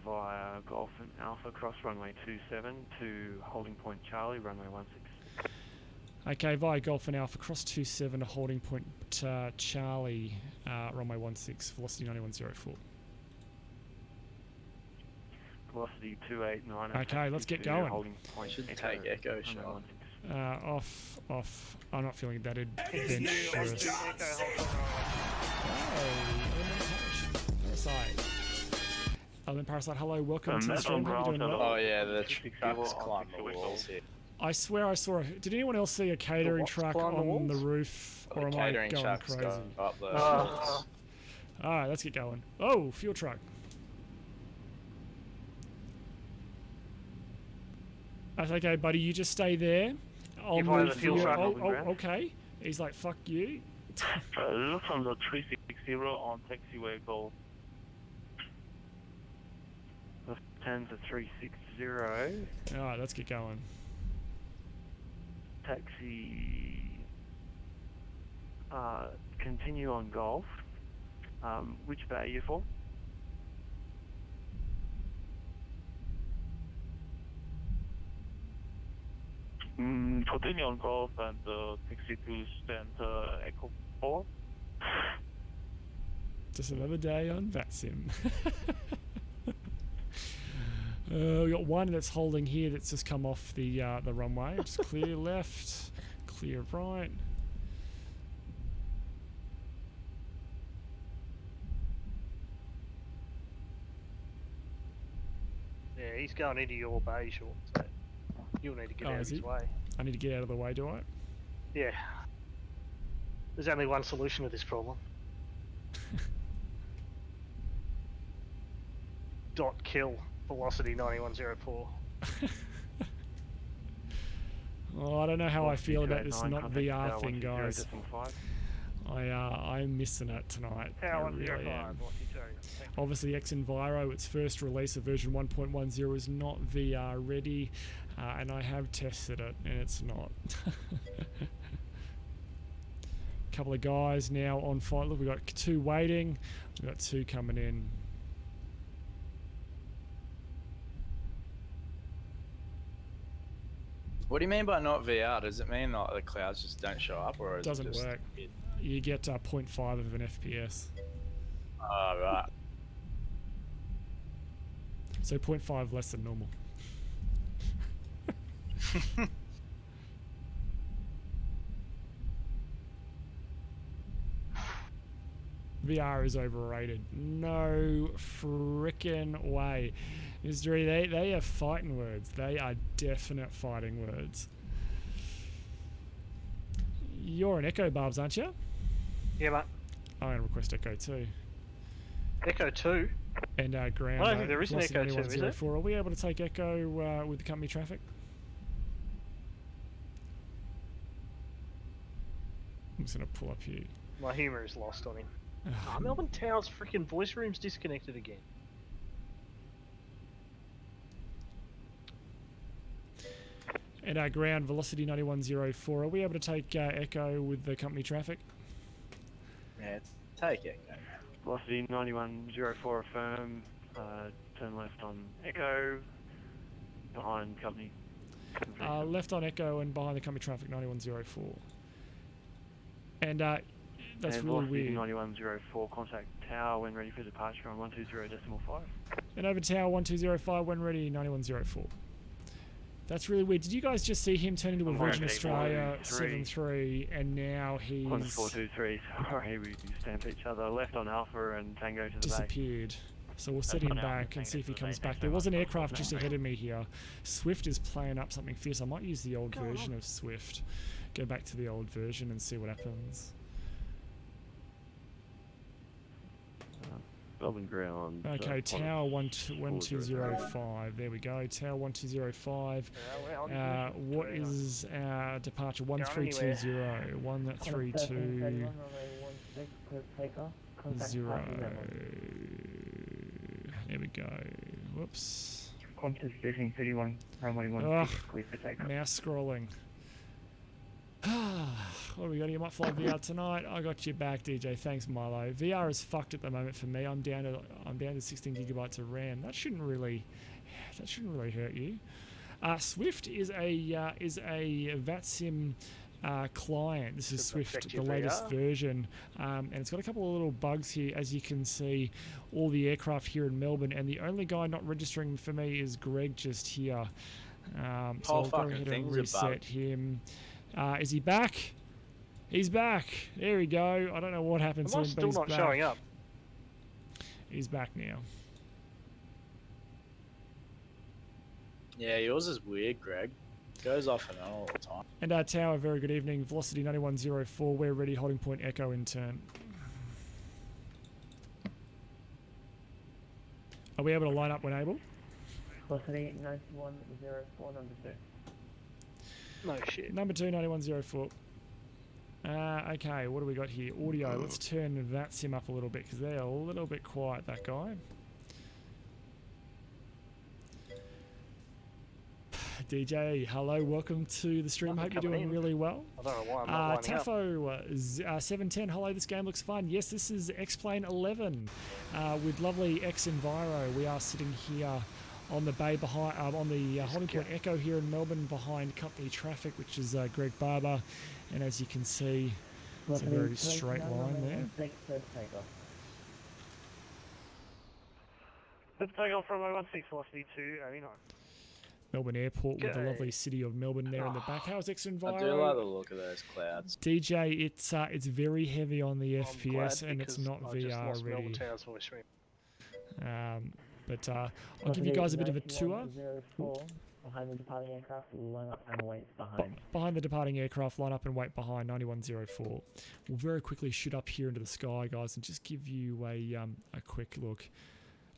via Golf and Alpha cross runway 27 to holding point Charlie, runway 16. Okay, via Golf and Alpha, cross 27 to holding point Charlie, runway 16, velocity 9104. Velocity 289. Okay, let's get to going. Holding point Should Echo, take Echo runway shot. Off. I'm not feeling that bench for us. Parasite. Element Parasite, hello, welcome to the stream. How you doing? Well? Oh yeah, the trucks climb the walls here. I swear I saw. Did anyone else see a catering what's truck climb the on the walls? roof, The or am I catering going trucks crazy? go up the Uh, walls. All right, let's get going. Oh, fuel truck. That's okay, buddy. You just stay there. I'll If I had move a fuel you. truck on the ground. Okay. He's like, fuck you. Look on the 360 on taxiway Golf. 10 to 360. All right, let's get going. Taxi. Continue on Golf. Which bay are you for? Continue on Golf and taxi to stand Echo 4. Just another day on Vatsim. We got one that's holding here that's just come off the runway. Just clear left, clear right. yeah, he's going into your bay, short. So you'll need to get Oh, out of is his he? way. I need to get out of the way, do I? Yeah. There's only one solution to this problem. .kill velocity 9104. Oh, I don't know how I feel about this 289, not contact VR Tower thing, guys. 120.5. I'm missing it tonight. I Tower really 105. am. What's he telling you? Obviously, xEnviro, its first release of version 1.10 is not VR ready, and I have tested it, and it's not. Couple of guys now on flight. Look, we've got 2 waiting. We've got 2 coming in. What do you mean by not VR? Does it mean like the clouds just don't show up, or is Doesn't it just work. You get 0.5 of an FPS. Oh right. So 0.5 less than normal. VR is overrated. No frickin' way. Mystery, they are fighting words. They are definite fighting words. You're an Echo, Barbs, aren't you? Yeah, mate. I'm going to request Echo 2. Echo 2? And ground. I don't think there is an Echo 2, is there? Are we able to take Echo with the company traffic? I'm just going to pull up here. My humour is lost on him. Melbourne Tower's freaking voice room's disconnected again. And our ground velocity 9104. Are we able to take Echo with the company traffic? Yeah, take Echo. Velocity 9104 affirm. Turn left on Echo. Behind company. Left on Echo and behind the company traffic 9104. And that's and really velocity weird. 9104, contact tower when ready for departure on 120.5. And over tower 1205 when ready 9104. That's really weird. Did you guys just see him turn into a Virgin Australia 7.3 and now he's 1423, sorry, we stamp each other. Left on Alpha and Tango to the disappeared. So we'll set him back and see if he comes back. There was an aircraft just ahead of me here. Swift is playing up something fierce. I might use the old version of Swift. Go back to the old version and see what happens. Melbourne ground. Okay, tower 1205. There we go. Tower 1205. What is our departure? 1320. 132. 0. There we go. Whoops. Qantas Vision 31, runway 16, clear for takeoff. Mouse scrolling. What do we got? You might fly VR tonight. I got you back, DJ. Thanks, Milo. VR is fucked at the moment for me. I'm down to 16 gigabytes of RAM. That shouldn't really hurt you. Swift is a Vatsim client. This is Swift, the latest version, and it's got a couple of little bugs here. As you can see, all the aircraft here in Melbourne, and the only guy not registering for me is Greg just here. So I'll go ahead and reset him. Is he back? He's back. There we go. I don't know what happened to him, but he's back. Still not showing up. He's back now. Yeah, yours is weird, Greg. Goes off and on all the time. And our tower, very good evening. Velocity 9104. We're ready. Holding point Echo in turn. Are we able to line up when able? Velocity 9104, number 2. No shit. Number 2, 9104. Okay, what do we got here? Audio. Let's turn Vatsim up a little bit because they're a little bit quiet, that guy. DJ, hello, welcome to the stream. Hope you're doing really well. I don't know why I'm not lining up. Taffo 710, hello, this game looks fun. Yes, this is X-Plane 11 with lovely xEnviro. We are sitting here on the bay behind, on the holding point Echo here in Melbourne behind company traffic, which is Greg Barber. And as you can see, it's a very straight line there. Let's take off from 016, velocity 289. Melbourne Airport with the lovely city of Melbourne there in the back. How's xEnviro? I do like the look of those clouds. DJ, it's very heavy on the FPS and it's not VR ready. But I'll give you guys a bit of a tour. Behind the departing aircraft, line up and wait behind. Behind the departing aircraft, line up and wait behind 9104. We'll very quickly shoot up here into the sky, guys, and just give you a quick look.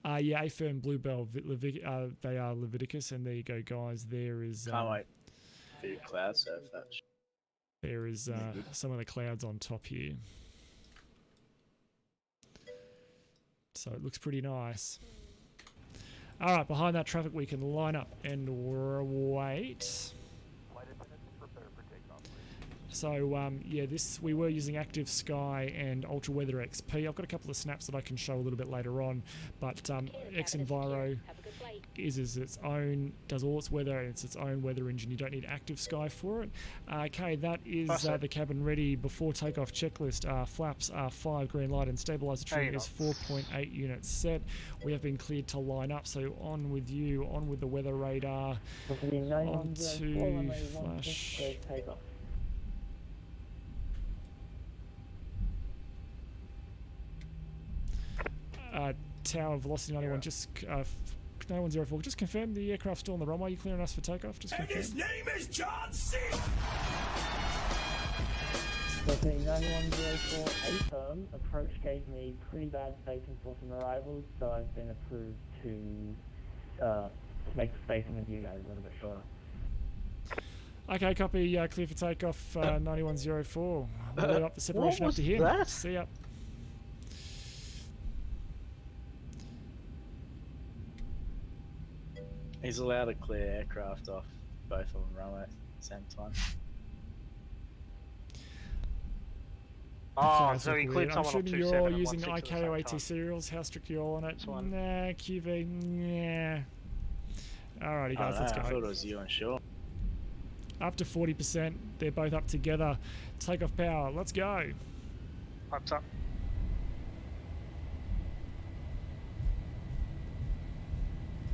Yeah, A-Firm, Bluebell, they are Leviticus, and there you go, guys. There is... Can't wait for your cloud surf that. There is some of the clouds on top here. So it looks pretty nice. Alright, behind that traffic we can line up and wait. So yeah, we were using Active Sky and Ultra Weather XP. I've got a couple of snaps that I can show a little bit later on, but xEnviro is its own, does all its weather, and it's its own weather engine. You don't need active sky for it. Okay, that is the cabin ready before takeoff checklist. Flaps are 5, green light, and stabilizer trim is 4.8 units set. We have been cleared to line up, so on with you, on with the weather radar, on to flash. Tower velocity 91, just 9104. Just confirm the aircraft's still on the runway. You clearing us for takeoff? Just confirm. And his name is John C. Okay, 9104 A-firm. Approach gave me pretty bad spacing for some arrivals, so I've been approved to make the spacing with you guys a little bit shorter. Okay, copy. Clear for takeoff. 9104. We'll load up the separation up to him. That? See ya. He's allowed to clear aircraft off both of them runway at the same time. Oh, Okay, so he weird. cleared I'm someone on assuming 27 you're and using 16 at the IK or same AT time. serials. How strict are you all on it? This one. Nah, QV. Nah. Alrighty, guys, let's I thought go. it was you and Sean. Up to 40%. They're both up together. Takeoff power. Let's go. Pipes up.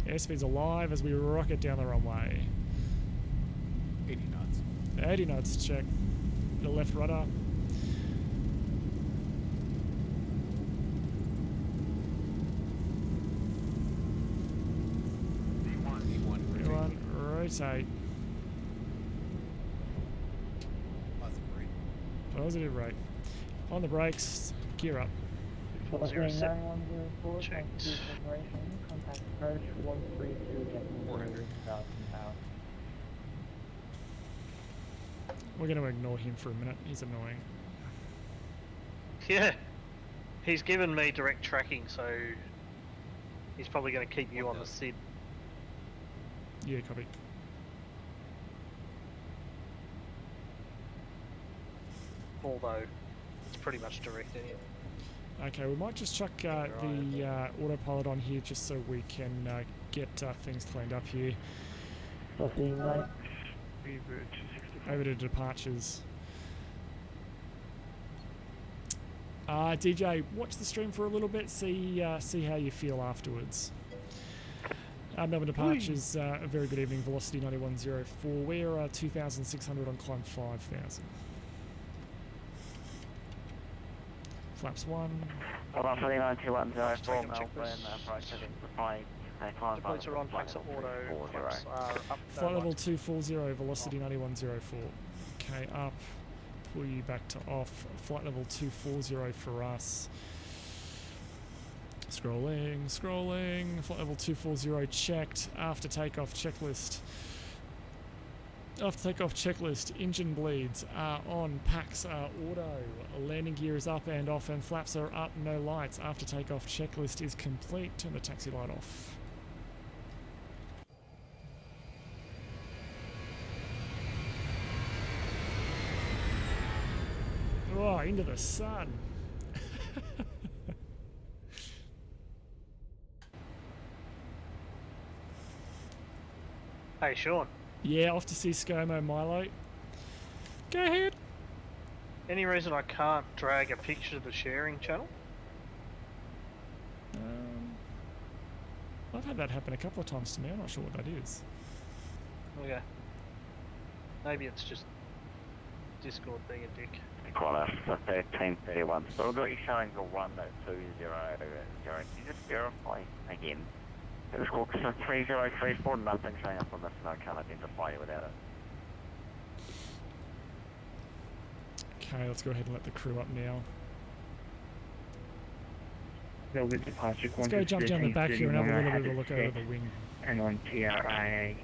Airspeed's alive as we rocket down the runway. 80 knots. 80 knots, check. The left rudder. E1, rotate. Positive rate. On the brakes, gear up. 407. 9104, Checked. thank you for preparation. Contact approach 132, getting 400,000 power. We're going to ignore him for a minute. He's annoying. Yeah. He's given me direct tracking, so he's probably going to keep you on the SID. Yeah, copy. Although it's pretty much direct anyway. Okay, we might just chuck the autopilot on here just so we can get things cleaned up here. So see you, mate. Over to departures. DJ, watch the stream for a little bit. See how you feel afterwards. Melbourne departures. A very good evening. Velocity 9104. We're 2,600 on climb 5,000. Flaps 1. Velocity 92104, Check Melbourne, this. approaching the flight. Deploys are on, flaps are auto, flaps are up. Flight level 240, velocity 9104. Okay, up. Pull you back to off. Flight level 240 for us. Scrolling. Flight level 240 checked. After takeoff checklist. After takeoff checklist, engine bleeds are on, packs are auto, landing gear is up and off, and flaps are up, no lights. After takeoff checklist is complete. Turn the taxi light off. Oh, into the sun. Hey, Sean. Yeah, off to see ScoMo Milo. Go ahead. Any reason I can't drag a picture to the sharing channel? I've had that happen a couple of times to me. I'm not sure what that is. Okay. Maybe it's just Discord being a dick. Qantas, 1331. So we've got you showing the 1020. Can you just verify again? It was called 3034, nothing showing up on this, and I can't identify you without it. Okay, let's go ahead and let the crew up now. Velvet departure. Let's go jump down the back here and have a little bit of a look over the wing. And on TRIA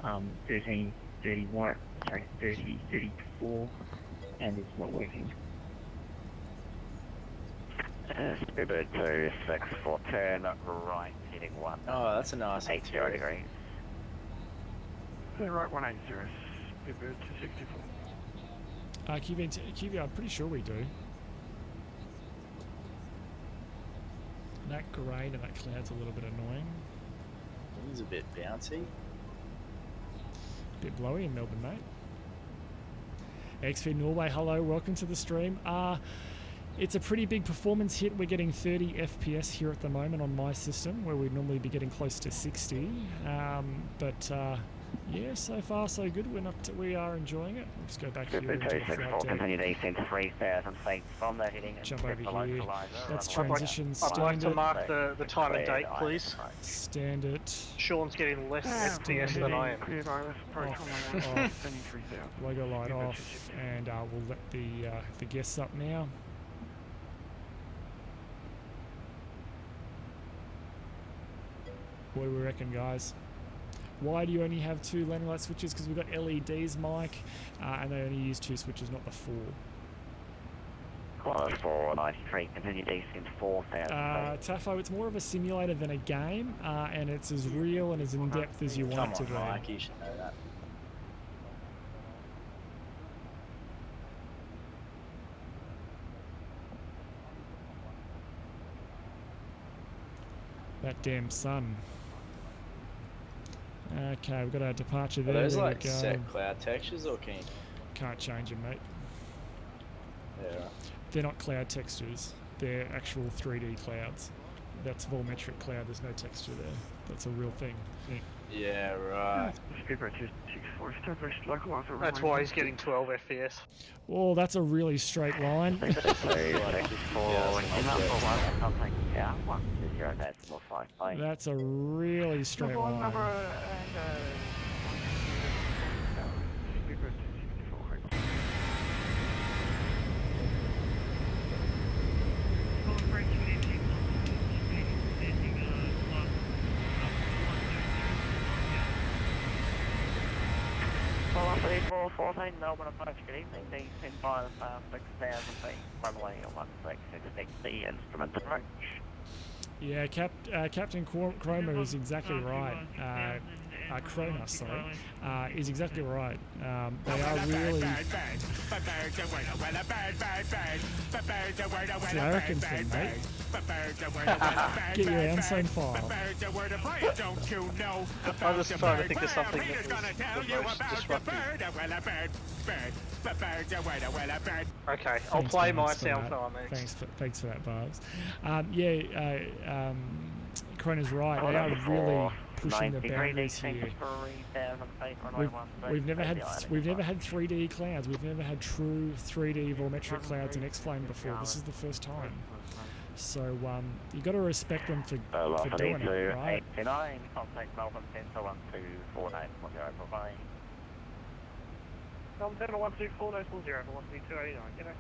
1331, sorry, 3034, and it's not working. Speedbird 264, turn right, heading 1. Oh, that's a nice 80 degrees. Turn right 180, Speedbird 264. QV, I'm pretty sure we do. That grain and that cloud's a little bit annoying. He's a bit bouncy. Bit blowy in Melbourne, mate. XP Norway, hello, welcome to the stream. It's a pretty big performance hit. We're getting 30 FPS here at the moment on my system, where we'd normally be getting close to 60. Yeah, so far so good. We are enjoying it. We'll just go back here. Continue descent 3,000 feet from the heading. Jump over here. That's I'd like transition to standard. mark the time and date, please. Standard. Sean's getting less FPS than I am. Off. Logo light off, and we'll let the guests up now. What do we reckon, guys? Why do you only have 2 landing light switches? Because we've got LEDs, Mike, and they only use 2 switches, not the 4. Close 493, continue descent 4,000 Taffo, it's more of a simulator than a game, and it's as real and as in-depth as you want it to be. Mike, you should know that. That damn sun. Okay, we've got our departure Are there. those There we like go. set cloud textures or can you... Can't change them, mate. Yeah, right. They're not cloud textures. They're actual 3D clouds. That's volumetric cloud. There's no texture there. That's a real thing. Yeah, right. That's why he's getting 12 FPS. Oh, that's a really straight line. That's a really straight line. Velocity 414, Melbourne approach, good evening, descent by 6,000 feet, runway 1660, the instrument approach. Yeah, Captain Chroma is exactly right. Krona, sorry, is exactly right. They are really... It's an American thing, mate. Get your Amazon file. I'm just trying to think of something that was the most disruptive. Okay, I'll play my sound file next. Thanks for that, Barbs. Krona's right. They are really pushing the boundaries here. We've never had 3D clouds. We've never had true 3D volumetric clouds in X-Flame before. This is the first time. So you got to respect them for doing it, right? Contact Melbourne Centre 124910 provide. Melbourne Centre 124910, velocity 289, g'day.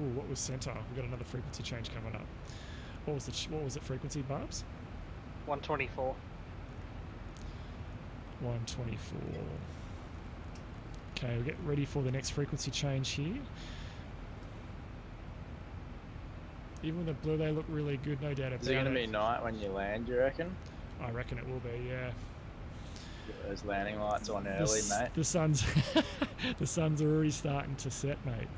Ooh, what was centre? We've got another frequency change coming up. What was it frequency, Barbs? 124. 124. Okay, we'll get ready for the next frequency change here. Even with the blue, they look really good, no doubt about it. Is it going to be night when you land, you reckon? I reckon it will be, yeah. Get those landing lights on early, mate. The sun's the sun's already starting to set, mate.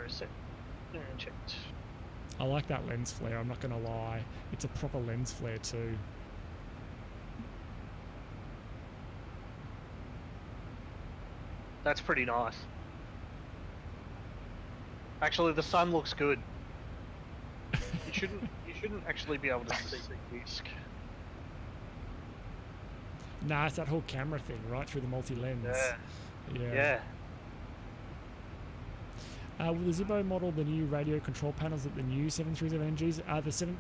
set. Checked. I like that lens flare, I'm not going to lie. It's a proper lens flare too. That's pretty nice. Actually, the sun looks good. You shouldn't actually be able to see the disc. Nah, it's that whole camera thing, right through the multi-lens. Yeah. Will the Zippo model the new radio control panels that the new 737NGs?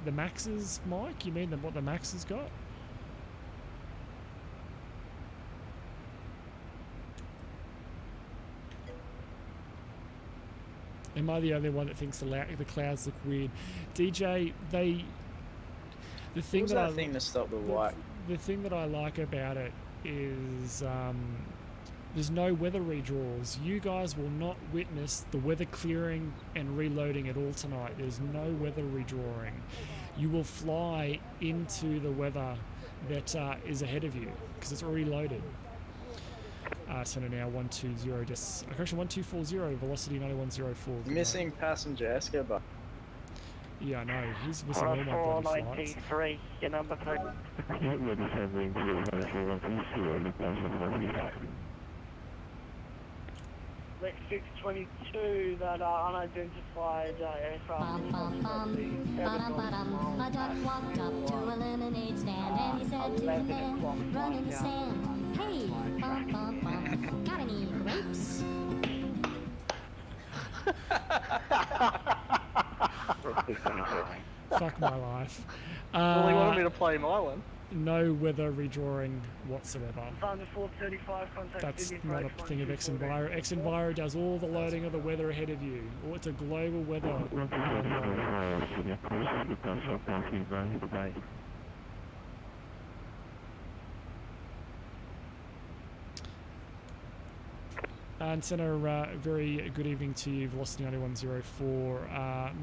The Maxes, Mike? You mean what the Max has got? Am I the only one that thinks the clouds look weird? DJ, the thing to stop the white? The thing that I like about it is there's no weather redraws. You guys will not witness the weather clearing and reloading at all tonight. There's no weather redrawing. You will fly into the weather that is ahead of you because it's already loaded. Center now 120, correction 1240, velocity 9104. Missing passenger escort. Yeah, I know. He's missing all my bloody flights. 493, your number 3. Lex 622, that unidentified aircraft. My duck walked up to a lemonade stand and he said to the man running the stand, "Hey, got any grapes?" Fuck my life. Well, he wanted me to play my one. No weather redrawing whatsoever. Thunder 435, contact That's Sydney not a approach thing of 1240. xEnviro. xEnviro does all the loading of the weather ahead of you. Or it's a global weather. And Senna, very good evening to you. Velocity 9104.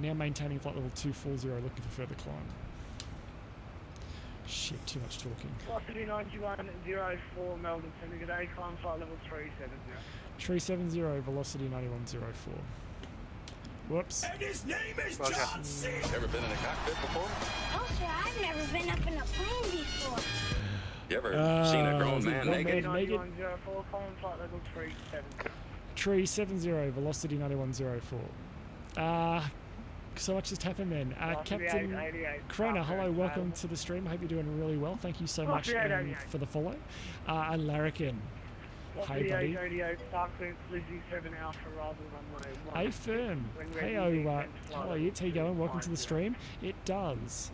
Now maintaining flight level 240, looking for further climb. Shit, too much talking. Velocity 9104, Melbourne, sending a day, climb flight level 370. 370, velocity 9104. Whoops. And his name is John C. Ever been in a cockpit before? Oh, sir, I've never been up in a plane before. You ever seen a grown man naked? 9104, climb flight level 370. 370, velocity 9104. So much just happened then. Captain Krona, hello, welcome to the stream. Hope you're doing really well. Thank you so much for the follow. And Larrikin. Hey, buddy. 88, Starcliffe, Lizzie 7 Alpha, Rather runway 1. Hey, Fern. Hey, hello, Yitz. How you going? Welcome to the stream. It does.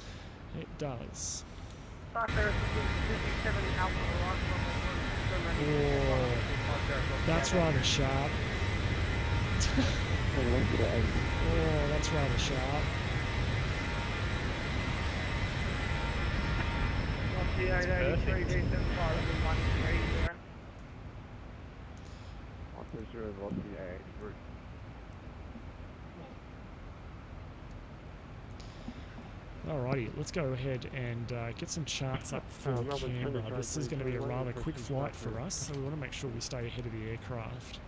It does. Starcliffe, Lizzie 7 Alpha, Rather Oh, that's rather sharp. Oh, that's rather sharp. That's perfect. Alrighty, let's go ahead and get some charts up for Canberra. This is going to be a rather quick flight for us, so we want to make sure we stay ahead of the aircraft.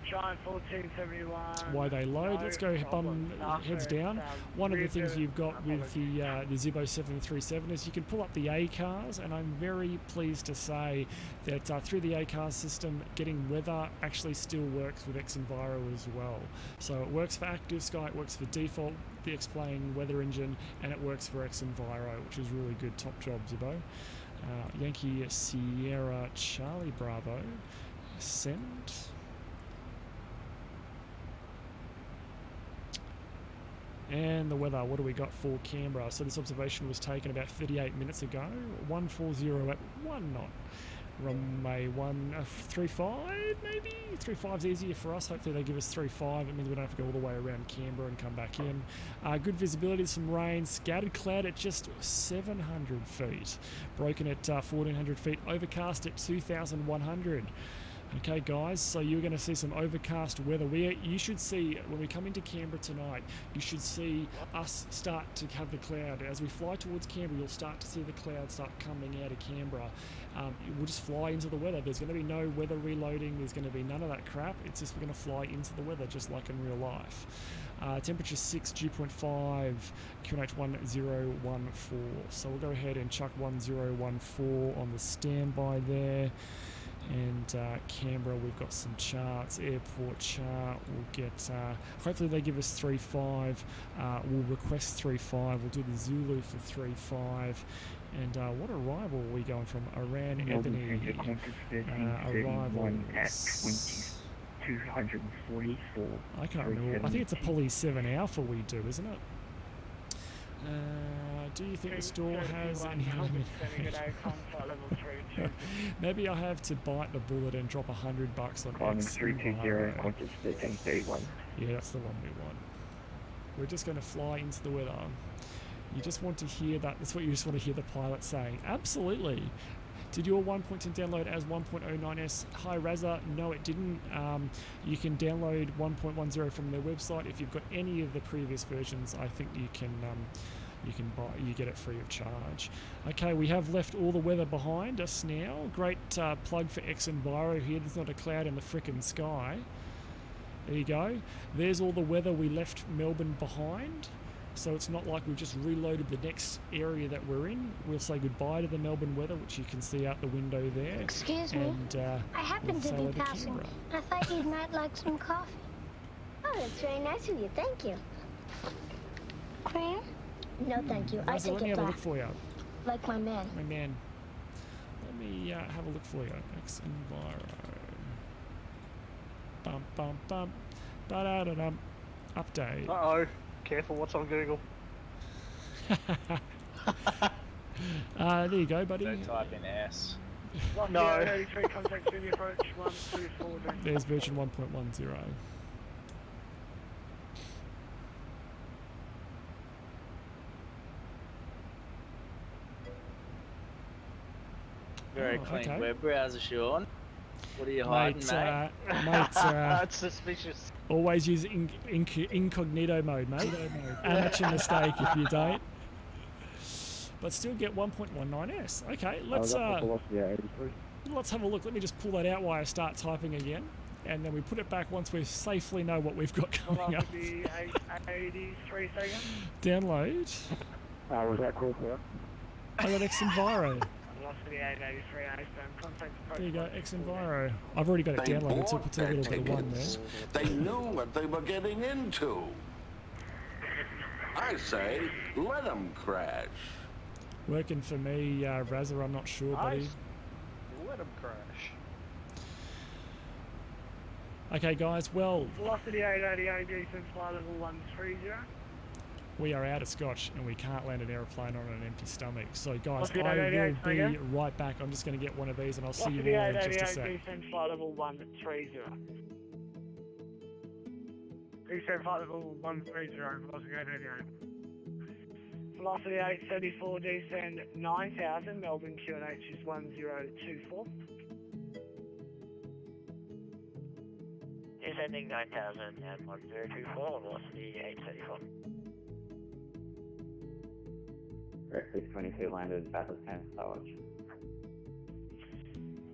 Giant 1471. Why they load. Let's go heads down. One of the things you've got with the Zibbo 737 is you can pull up the ACARS, and I'm very pleased to say that through the ACARS system, getting weather actually still works with xEnviro as well. So it works for Active Sky, it works for default, the X-Plane weather engine, and it works for xEnviro, which is really good. Top job, Zibbo. Yankee Sierra Charlie Bravo. Send. And the weather, what do we got for Canberra? So this observation was taken about 38 minutes ago. 140 at 1 knot. Runway 135 maybe? 35's easier for us. Hopefully they give us 35. It means we don't have to go all the way around Canberra and come back in. Good visibility, some rain. Scattered cloud at just 700 feet. Broken at 1400 feet. Overcast at 2100. Okay guys, so you're going to see some overcast weather. You should see, when we come into Canberra tonight, you should see us start to have the cloud. As we fly towards Canberra, you'll start to see the cloud start coming out of Canberra. We'll just fly into the weather. There's going to be no weather reloading. There's going to be none of that crap. It's just we're going to fly into the weather just like in real life. Temperature 6, dew point 5, QNH 1014. So we'll go ahead and chuck 1014 on the standby there. And Canberra, we've got some charts. Airport chart, we'll get, hopefully they give us 3.5. We'll request 3.5. We'll do the Zulu for 3.5. And what arrival are we going from? Iran Ebony. Arrival. 244. I can't remember. I think it's a Poly 7 Alpha we do, isn't it? Do you think the store has any limit? Maybe I have to bite the bullet and drop $100 on xEnviro. Yeah, that's the one we want. We're just going to fly into the weather. You just want to hear that. That's what you just want to hear the pilot saying. Absolutely. Did your 1.10 download as 1.09s? Hi Razza, no it didn't. You can download 1.10 from their website. If you've got any of the previous versions, I think you can you get it free of charge. Okay, we have left all the weather behind us now. Great plug for xEnviro here. There's not a cloud in the frickin' sky. There you go. There's all the weather we left Melbourne behind. so it's not like we've just reloaded the next area that we're in. We'll say goodbye to the Melbourne weather, which you can see out the window there. Excuse me. And I happen we'll to sail be over to passing. Canberra. I thought you might like some coffee. Oh, that's very nice of you. Thank you. Cream? No, thank you. I Razor, take let me it have a black. look for you. Like my man. My man. Let me have a look for you. xEnviro. Bum bum bum. Ba-da-da-dum. Update. Uh-oh. Careful what's on Google. There you go, buddy. Don't type in S. No. 33 contact to the approach 124. There's version 1.10. Very Oh, clean okay. web browser, Sean. What are you hiding, mate? That's suspicious. Always use incognito mode, mate. Amateur mistake if you don't. But still get 1.19s. Okay, let's have a look. Let me just pull that out while I start typing again, and then we put it back once we safely know what we've got coming up. 83 seconds. Download. Was that cool, sir? I got xEnviro. Velocity 883, eastbound, contact approach. There you go, xEnviro. I've already got it downloaded, so puts a little bit of one there. They knew what they were getting into. I say, let them crash. Working for me, Razor, I'm not sure, buddy. Let them crash. Okay, guys, well, Velocity 888, descent flight level 130. we are out of Scotch and we can't land an aeroplane on an empty stomach. So, guys, Velocity I will 888, be okay. right back. I'm just going to get one of these and I'll see you Velocity all in just a 888, sec. descent flight level 130. Descent flight level 130, velocity 888. Velocity 834, descend 9000, Melbourne QNH is 1024. Descending 9000 and 1024, velocity 834. Rex 622 landed, Bathurst and Starwatch.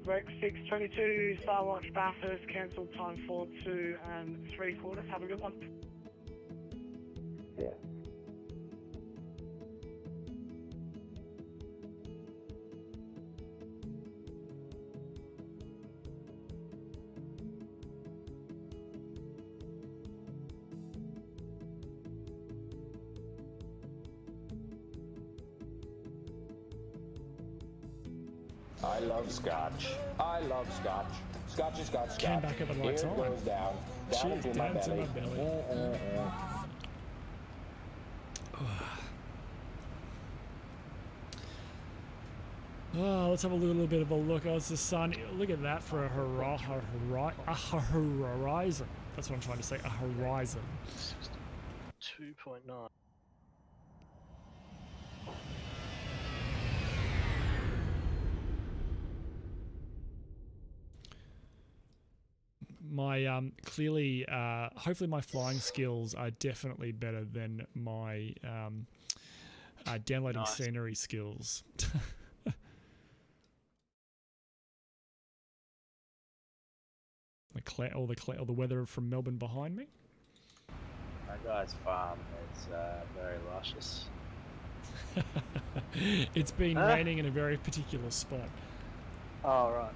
Rex 622, Starwatch, Bathurst, cancelled time 42 and 3/4. Have a good one. Yeah. I love Scotch. I love Scotch. Scotch is Scotch. Came back at the right Here time. goes down. Down Cheers, into my down to belly. my belly. Oh, let's have a little bit of a look. Oh, it's the sun. Look at that for a horizon. That's what I'm trying to say. A horizon. 2.9. My clearly, hopefully, my flying skills are definitely better than my downloading scenery skills. all the weather from Melbourne behind me. That guy's farm is very luscious. It's been raining in a very particular spot. Oh, right.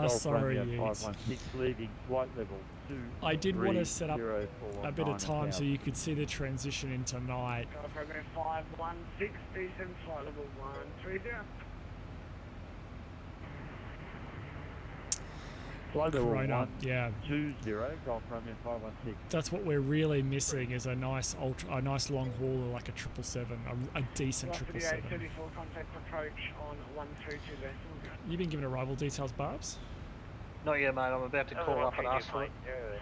Sorry, Yeats. 516 leaving flight level 2. I did want to set up a bit of time so you could see the transition into night. Program 516, descend flight level 130. Flight level Corona, yeah. 120, Golf Romeo 516. That's what we're really missing is a nice long haul like a 777, a decent 777. 834, contact approach on 132 decimal. You been given arrival details, Barbs? Not yet, mate. I'm about to call up and ask for it.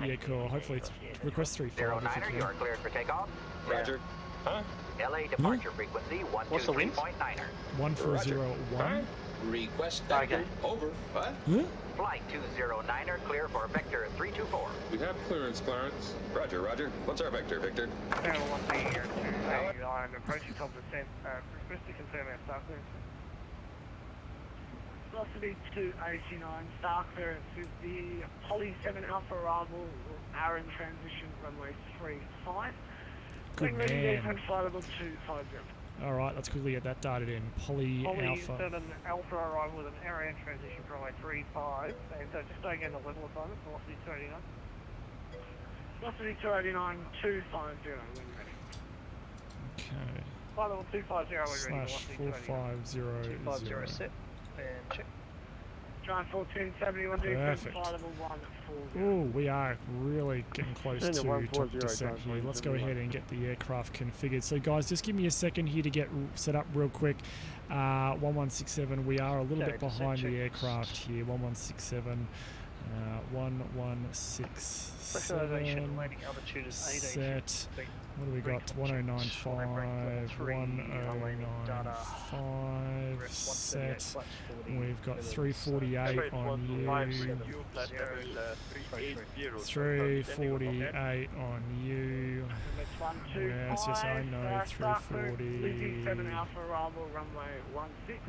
Yeah, cool. Hopefully it's request 35 if you you are can. cleared for takeoff. Roger. Huh? LA departure frequency What's the wind? 123.9er. 1401. Request Okay. over. What? Huh? Flight 209er clear for vector 324. We have clearance, Clarence. Roger, Roger. What's our vector, Victor? Channel 1 here. On approaching top of the request to confirm our start clearance. Velocity 289, star clearance with the Poly 7 Alpha arrival, Aaron transition, runway 35. Good Ready, man. descent flight level 250. All right, let's quickly get that data in. Poly Alpha. 7 Alpha arrival with an Aaron transition for runway 35, and so just staying in the level assignment, velocity 289. Velocity 289, 250 when ready. Okay. Flight level 250 when ready, Slash velocity 450. 250 set, and check. Giant 1471, descent Perfect. flight level 140. Oh, we are really getting close to Send it top 140, descent here. Giant Let's go ahead 1471. and get the aircraft configured. So guys, just give me a second here to get set up real quick. 1167, we are a little bit behind the aircraft here. 1167, 1167. Pressurization, landing altitude is 18. Set. What do we got? 1095, 1095 set. We've got 348 on you. 348 on you. Yes, yes, I know. 340. 7 Alpha arrival, runway 16.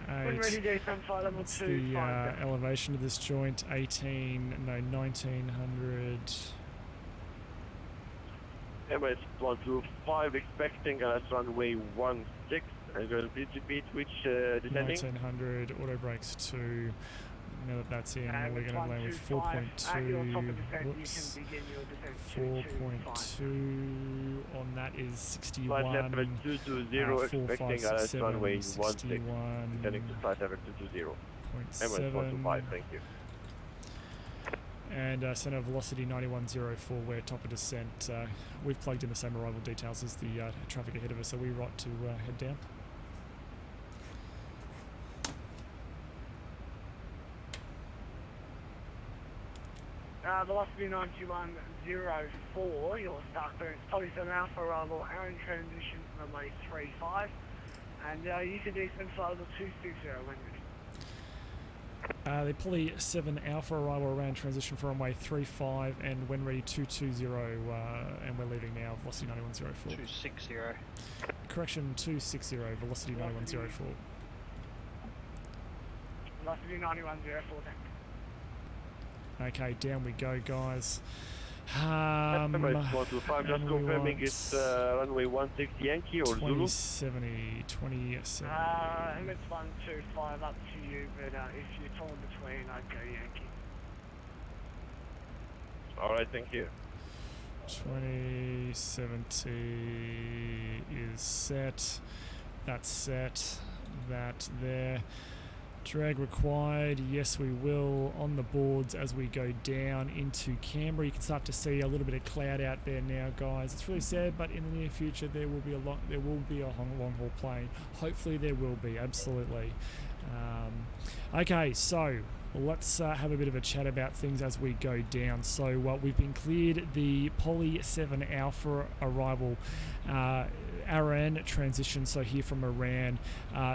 48. Ready, descent flight level What's 250. the elevation of this joint? 1900. MS 125 expecting that's runway 16. I'm going to please repeat which descending. 1900, auto brakes 2. Now that that's in, we're going to land with 4.2. Whoops. 4.2 on that is 61. Flight level 220 expecting that's runway 16. 61. Descending to flight level 220. MS 125, thank you. And center velocity 9104, we're top of descent. We've plugged in the same arrival details as the traffic ahead of us. Are we right to head down? Velocity 9104, your start clearance, Poly 7 Alpha arrival, Aaron transition, runway 35. And you can descend flight level 260 when ready. The Poly 7 Alpha arrival around transition for runway 35 and when ready 220 and we're leaving now, velocity 9104. 260. Correction, 260, velocity 9104. Velocity 9104, thanks. Okay, down we go, guys. MS 125, just confirming it's runway 160 Yankee or Zulu? 2070, 2070. MS 125 up to you, but if you're torn between, I'd go Yankee. Alright, thank you. 2070 is set. That's set. That there. Drag required, yes we will, on the boards as we go down into Canberra. You can start to see a little bit of cloud out there now, guys. It's really sad, but in the near future there will be a long haul plane. Hopefully there will be, absolutely. Okay, so let's have a bit of a chat about things as we go down. So we've been cleared the Poly 7 Alpha arrival Iran transition, so here from Iran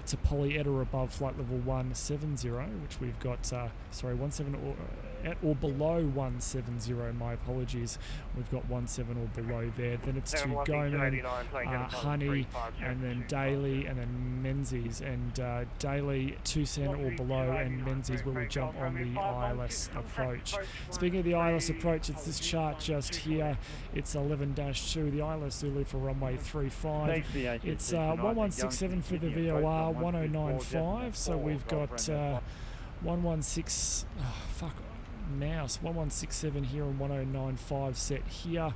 to Poly at or above flight level 170, which we've got, sorry, 17 or below 170, my apologies. We've got 17 or below there. Then it's to Goman, Honey, and then Daly, and then Menzies. And Daly, 210 or below, and Menzies where we jump on the ILS approach. Speaking of the ILS approach, it's this chart just here. It's 11-2, the ILS Zulu for runway 35. It's 1167 for the VOR, 1095. So we've got 116, mouse, 1167 here and 1095 set here.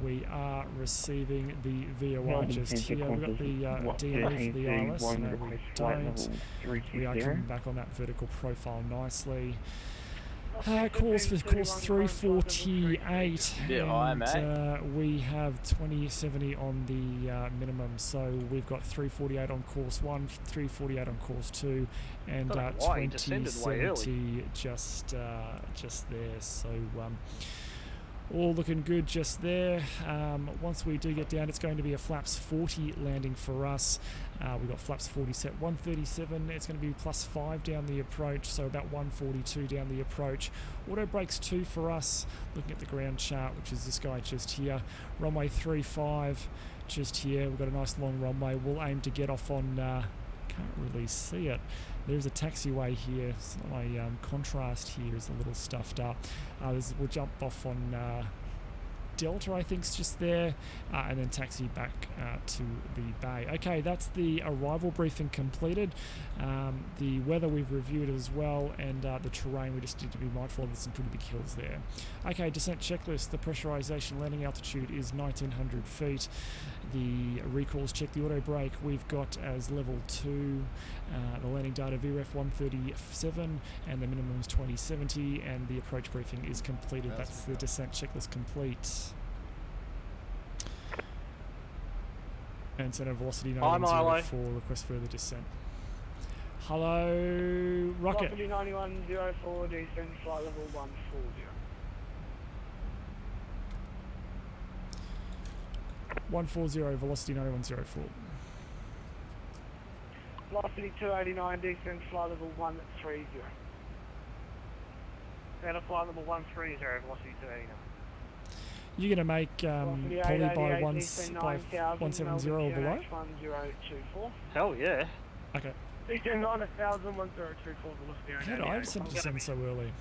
We are receiving the VOR just here. We've got the DNA for the ILS. No, we don't. We are coming back on that vertical profile nicely. Calls for course 348, and we have 2070 on the minimum, so we've got 348 on course 1, 348 on course 2, and 2070 just there, so all looking good just there. Once we do get down, it's going to be a flaps 40 landing for us. We've got flaps 40 set 137. It's going to be +5 down the approach, so about 142 down the approach. Auto brakes 2 for us. Looking at the ground chart, which is this guy just here. Runway 35 just here. We've got a nice long runway. We'll aim to get off on can't really see it. There's a taxiway here. So my contrast here is a little stuffed up. We'll jump off on Delta, I think, is just there, and then taxi back to the bay. Okay, that's the arrival briefing completed. The weather we've reviewed as well, and the terrain we just need to be mindful of. There's some pretty big hills there. Okay, descent checklist. The pressurization landing altitude is 1900 feet. The recalls check the auto brake. We've got as level 2 the landing data VREF 137, and the minimum is 2070, and the approach briefing is completed. That's the descent checklist complete. And center velocity 9104, request further descent. Hello, Rocket. Velocity 9104, descent flight level 140. 140, velocity 9104. Velocity 289, descent flight level 130. And a flight level 130, velocity 289. You're going to make poly by 170 or below? 1024. Hell yeah. Okay. Descend 9000, 1024, velocity How did I descend so early?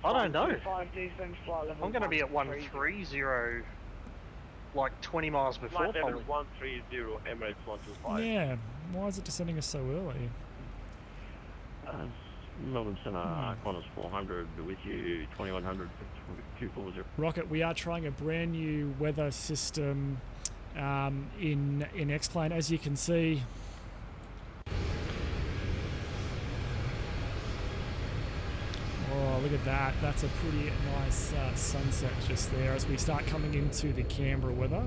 I don't know. Descend flight level I'm going to be at 130, like 20 miles before Flight level poly. 130, Emirates 125. Yeah, why is it descending us so early? Melbourne Centre, Qantas 400 with you, 2100, 240. Rocket, we are trying a brand new weather system in X-Plane, as you can see. Oh, look at that. That's a pretty nice sunset just there as we start coming into the Canberra weather.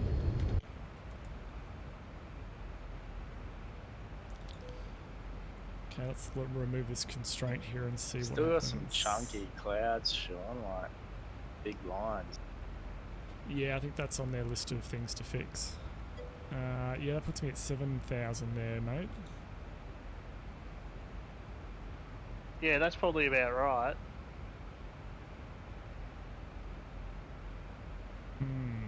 Okay, let's remove this constraint here and see what Still got happens. some chunky clouds, Sean, like big lines. Yeah, I think that's on their list of things to fix. Yeah, that puts me at 7,000 there, mate. Yeah, that's probably about right.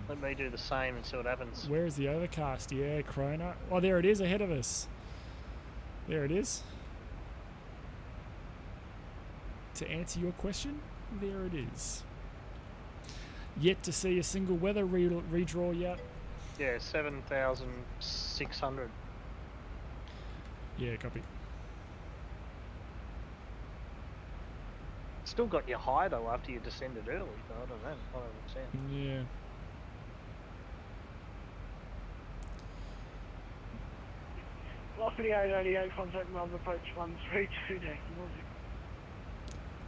Let me do the same and see what happens. Where is the overcast? Yeah, Corona. Oh, there it is ahead of us. There it is. To answer your question, there it is. Yet to see a single weather redraw yet. Yeah, 7,600. Yeah, copy. Still got your high though after you descended early, so I don't know. I don't understand. Yeah. Velocity 888, contact Melbourne approach 132 decimal.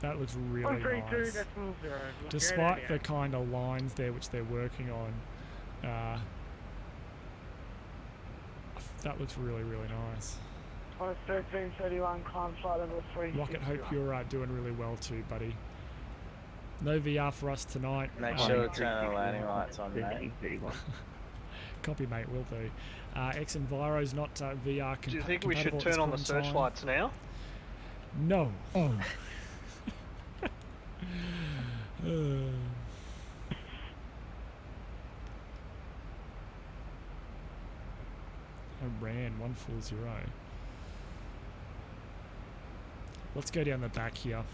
That looks really 132 nice. decimal 0. Despite the kind of lines there which they're working on, that looks really, really nice. 1331, climb flight level 3. Rocket, hope you're doing really well too, buddy. No VR for us tonight. Make sure to turn the landing lights on, mate. Copy, mate, will do. xEnviro's not VR compatible. Do you think we should turn on the searchlights now? No. Oh. Iran 140. Let's go down the back here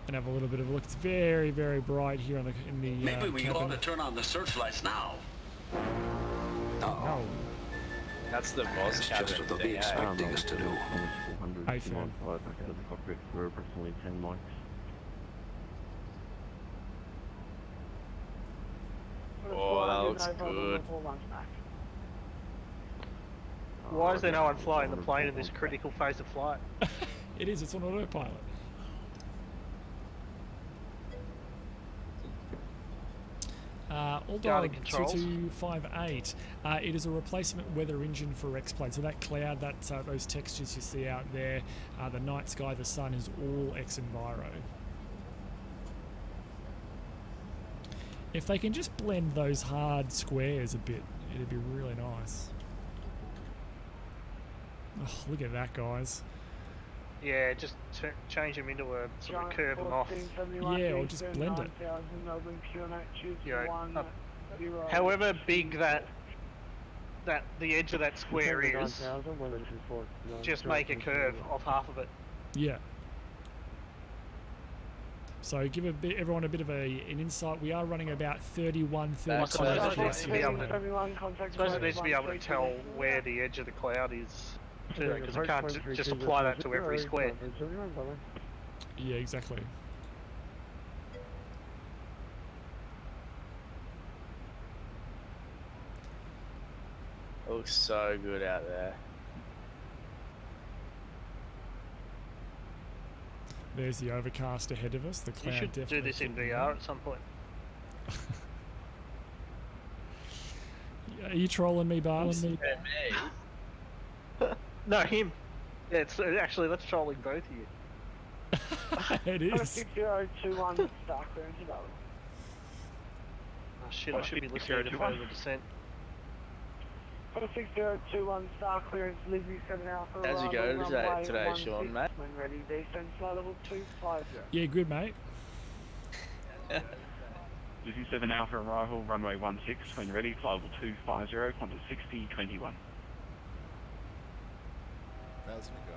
and have a little bit of a look. It's very, very bright here in the Maybe we cabin. ought to turn on the searchlights now. No. That's the boss cabin just what they'll be thing, expecting us to do. 400, Hey, Fern. back to the cockpit for approximately 10 mics. Oh, that looks good. Why is there no one flying the plane in this critical phase of flight? It is, it's on autopilot. All dialed 2258. It is a replacement weather engine for X-Plane. So that cloud, those textures you see out there, the night sky, the sun is all xEnviro. If they can just blend those hard squares a bit, it'd be really nice. Oh, look at that, guys. Yeah, just change them into a sort of curve them off. Yeah, or just blend it. Yeah, however big that the edge of that square is, 9,000, weather 24, just make a curve off half of it. Yeah. So give everyone a bit of an insight. We are running about 31, 32 I suppose it FPS. needs to be able to, tell where the edge of the cloud is, because I can't just apply that to every square. Yeah, exactly. Looks so good out there. There's the overcast ahead of us. The cloud You should do definitely this in fitting VR at some point. Are you trolling me, Barbs? No, him. Yeah, it's actually, that's trolling both of you. It is. 6021 star clearance available. Oh shit, I should be listening to further descent. 6021 star clearance, Lizzie 7 Alpha. How's it go today, Sean, mate? When ready, descend flight level 250. Yeah, good, mate. Lizzie 7 Alpha arrival, runway 16, when ready, flight level 250, Qantas 6021. How's it go?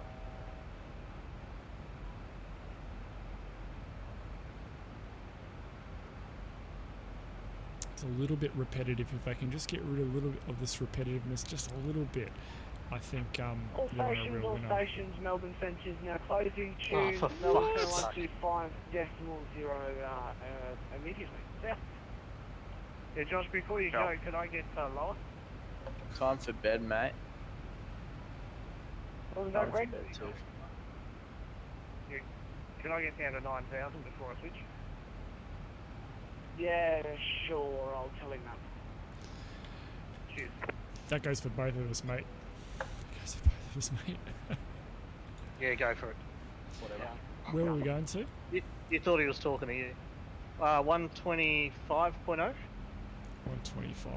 It's a little bit repetitive. If I can just get rid of a little bit of this repetitiveness, just a little bit, I think all you're on a stations, real all winner. stations, Melbourne Centre now closing. Oh, Choose for Melbourne fuck's sake. 125.0 immediately. Yeah. Yeah, Josh, before you go, can I get lower? Time for bed, mate. Wasn't Time that for great? bed too. Yeah. Can I get down to 9,000 before I switch? Yeah, sure, I'll tell him that. Cheers. That goes for both of us, mate. That goes for both of us, mate. Yeah, go for it. Whatever. Where are we going to? You thought he was talking to you. 125.0? 125.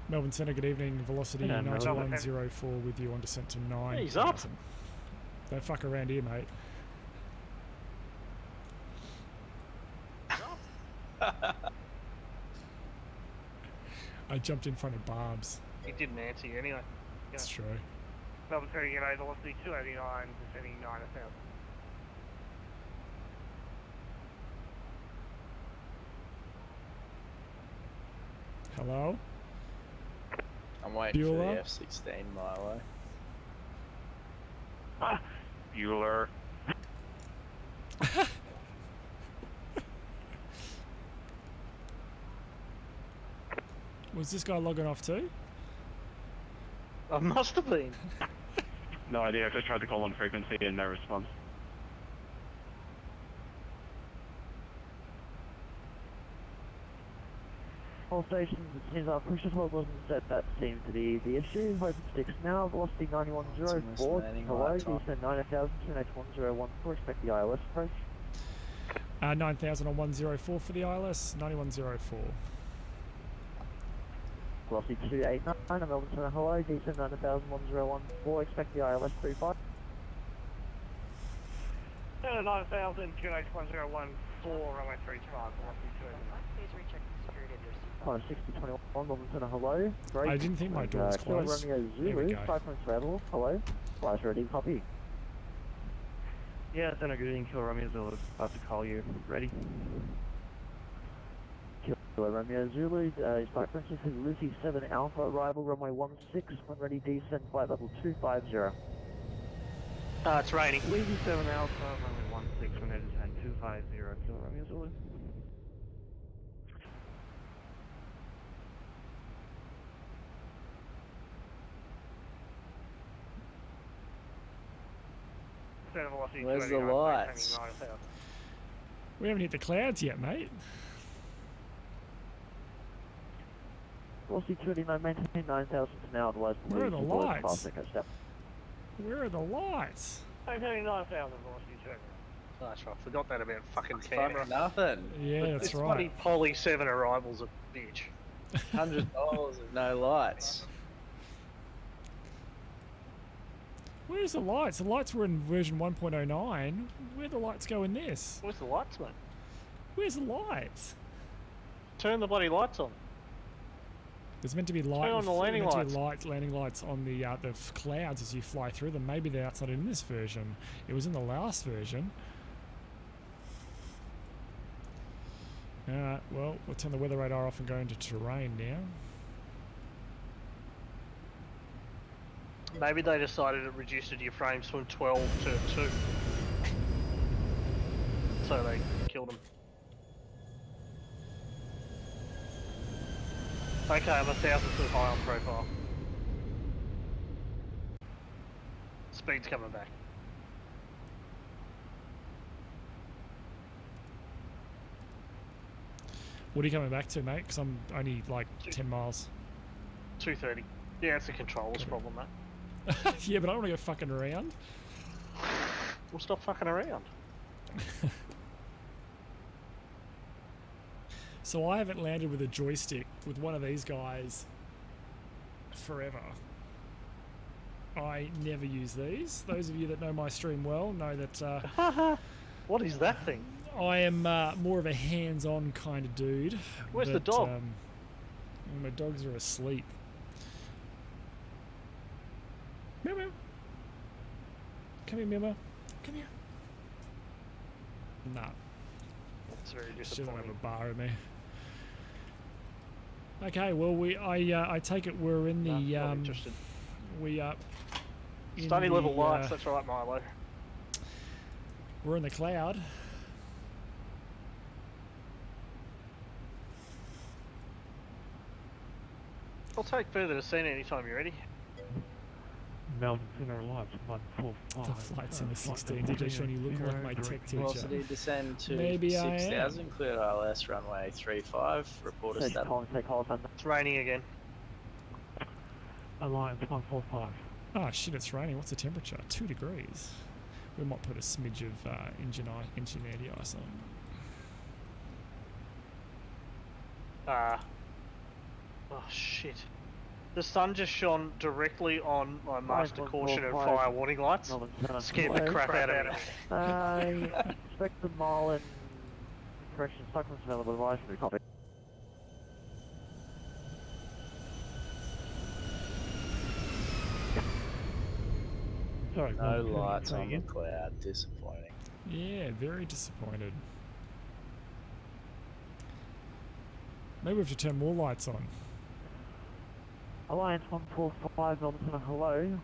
Melbourne Centre, good evening. Velocity Yeah, Melbourne. 9104 with you on descent to 9. He's up. Don't fuck around here, mate. I jumped in front of Barbs. He didn't answer you anyway. That's true. Melbourne Centre, United velocity 289, descending 9,000. Hello? I'm waiting Bueller? for the F-16 Milo. Bueller. Was this guy logging off too? I must have been. No idea, I just tried to call on frequency and no response. All stations, it seems our push hold wasn't set. That seems to be the issue. Hope it sticks now. Velocity 9104. Hello, descend 9,000 to H1014. Expect the ILS approach. 9,000 on 104 for the ILS, 9104. Velocity 289. Melbourne Centre, hello, descend 9,000 Expect the ILS 35. 9,000 to H1014, runway 35, velocity 289. Please recheck the security of your seat. Climb 6021, Melbourne Centre, hello. Great. I didn't think my door was Kilo closed. Romeo There we Zulu, go. 5 points available, hello. Flash ready, copy. Yeah, Centre, good evening, Kilo Romeo Zulu. About to call you. Ready? Kilo Romeo Zulu, is Flight Princess is Lizzie 7 Alpha, arrival runway 16, when ready, descend flight level 250. It's raining. Lizzie 7 Alpha, runway 16, when ready, descend 250, Kilo Romeo Zulu. Centre velocity Where's the 289, lights? descending 9,000. We haven't hit the clouds yet, mate. Velocity 289, maintain 9,000 to now, otherwise Where are the please avoid lights? fast echo step. Where are the lights? Maintaining 9,000, velocity 289. Oh, that's right. Forgot that about fucking Fuck Canberra. nothing. Yeah, that's This right. bloody Poly 7 arrival's a bitch. $100 of no lights. Where's the lights? The lights were in version 1.09. Where'd the lights go in this? Where's the lights, mate? Where's the lights? Turn the bloody lights on. There's meant to be light. Turn on the landing lights. Landing lights on the clouds as you fly through them. Maybe that's not in this version. It was in the last version. Alright, well, we'll turn the weather radar off and go into terrain now. Maybe they decided it reduced your frames from 12 to 2. So they killed him. Okay, I'm 1,000 foot high on profile. Speed's coming back. What are you coming back to, mate? Because I'm only like 10 miles. 230. Yeah, it's a controller's problem, mate. Yeah, but I don't want to go fucking around. We'll stop fucking around. So I haven't landed with a joystick with one of these guys forever. I never use these. Those of you that know my stream well know that... what is that thing? I am more of a hands-on kind of dude. Where's the dog? My dogs are asleep. Meow meow. Come here, meow meow. Come here. Nah. That's very She doesn't disappointing. have a bar in me. Okay, well I take it we're in the Not interested. we are in Study the, level lights, that's right, Milo. We're in the cloud. I'll take further descent anytime you're ready. Melbourne Center Lights 145. The flight's in the 16. DJ Sean, you look like my tech teacher. Velocity descend to Maybe I am. 6,000, cleared ILS runway 35, report a status. It's raining again. Alliance 145. Oh shit, it's raining. What's the temperature? 2 degrees. We might put a smidge of engine anti-ice on. Oh shit. The sun just shone directly on my master caution and fire warning lights. Scared the crap out of me. I expect the mile and correction cycles available advice for the copy. Sorry, No lights on the cloud, disappointing. Yeah, very disappointed. Maybe we have to turn more lights on. Alliance 145, Melbourne, hello.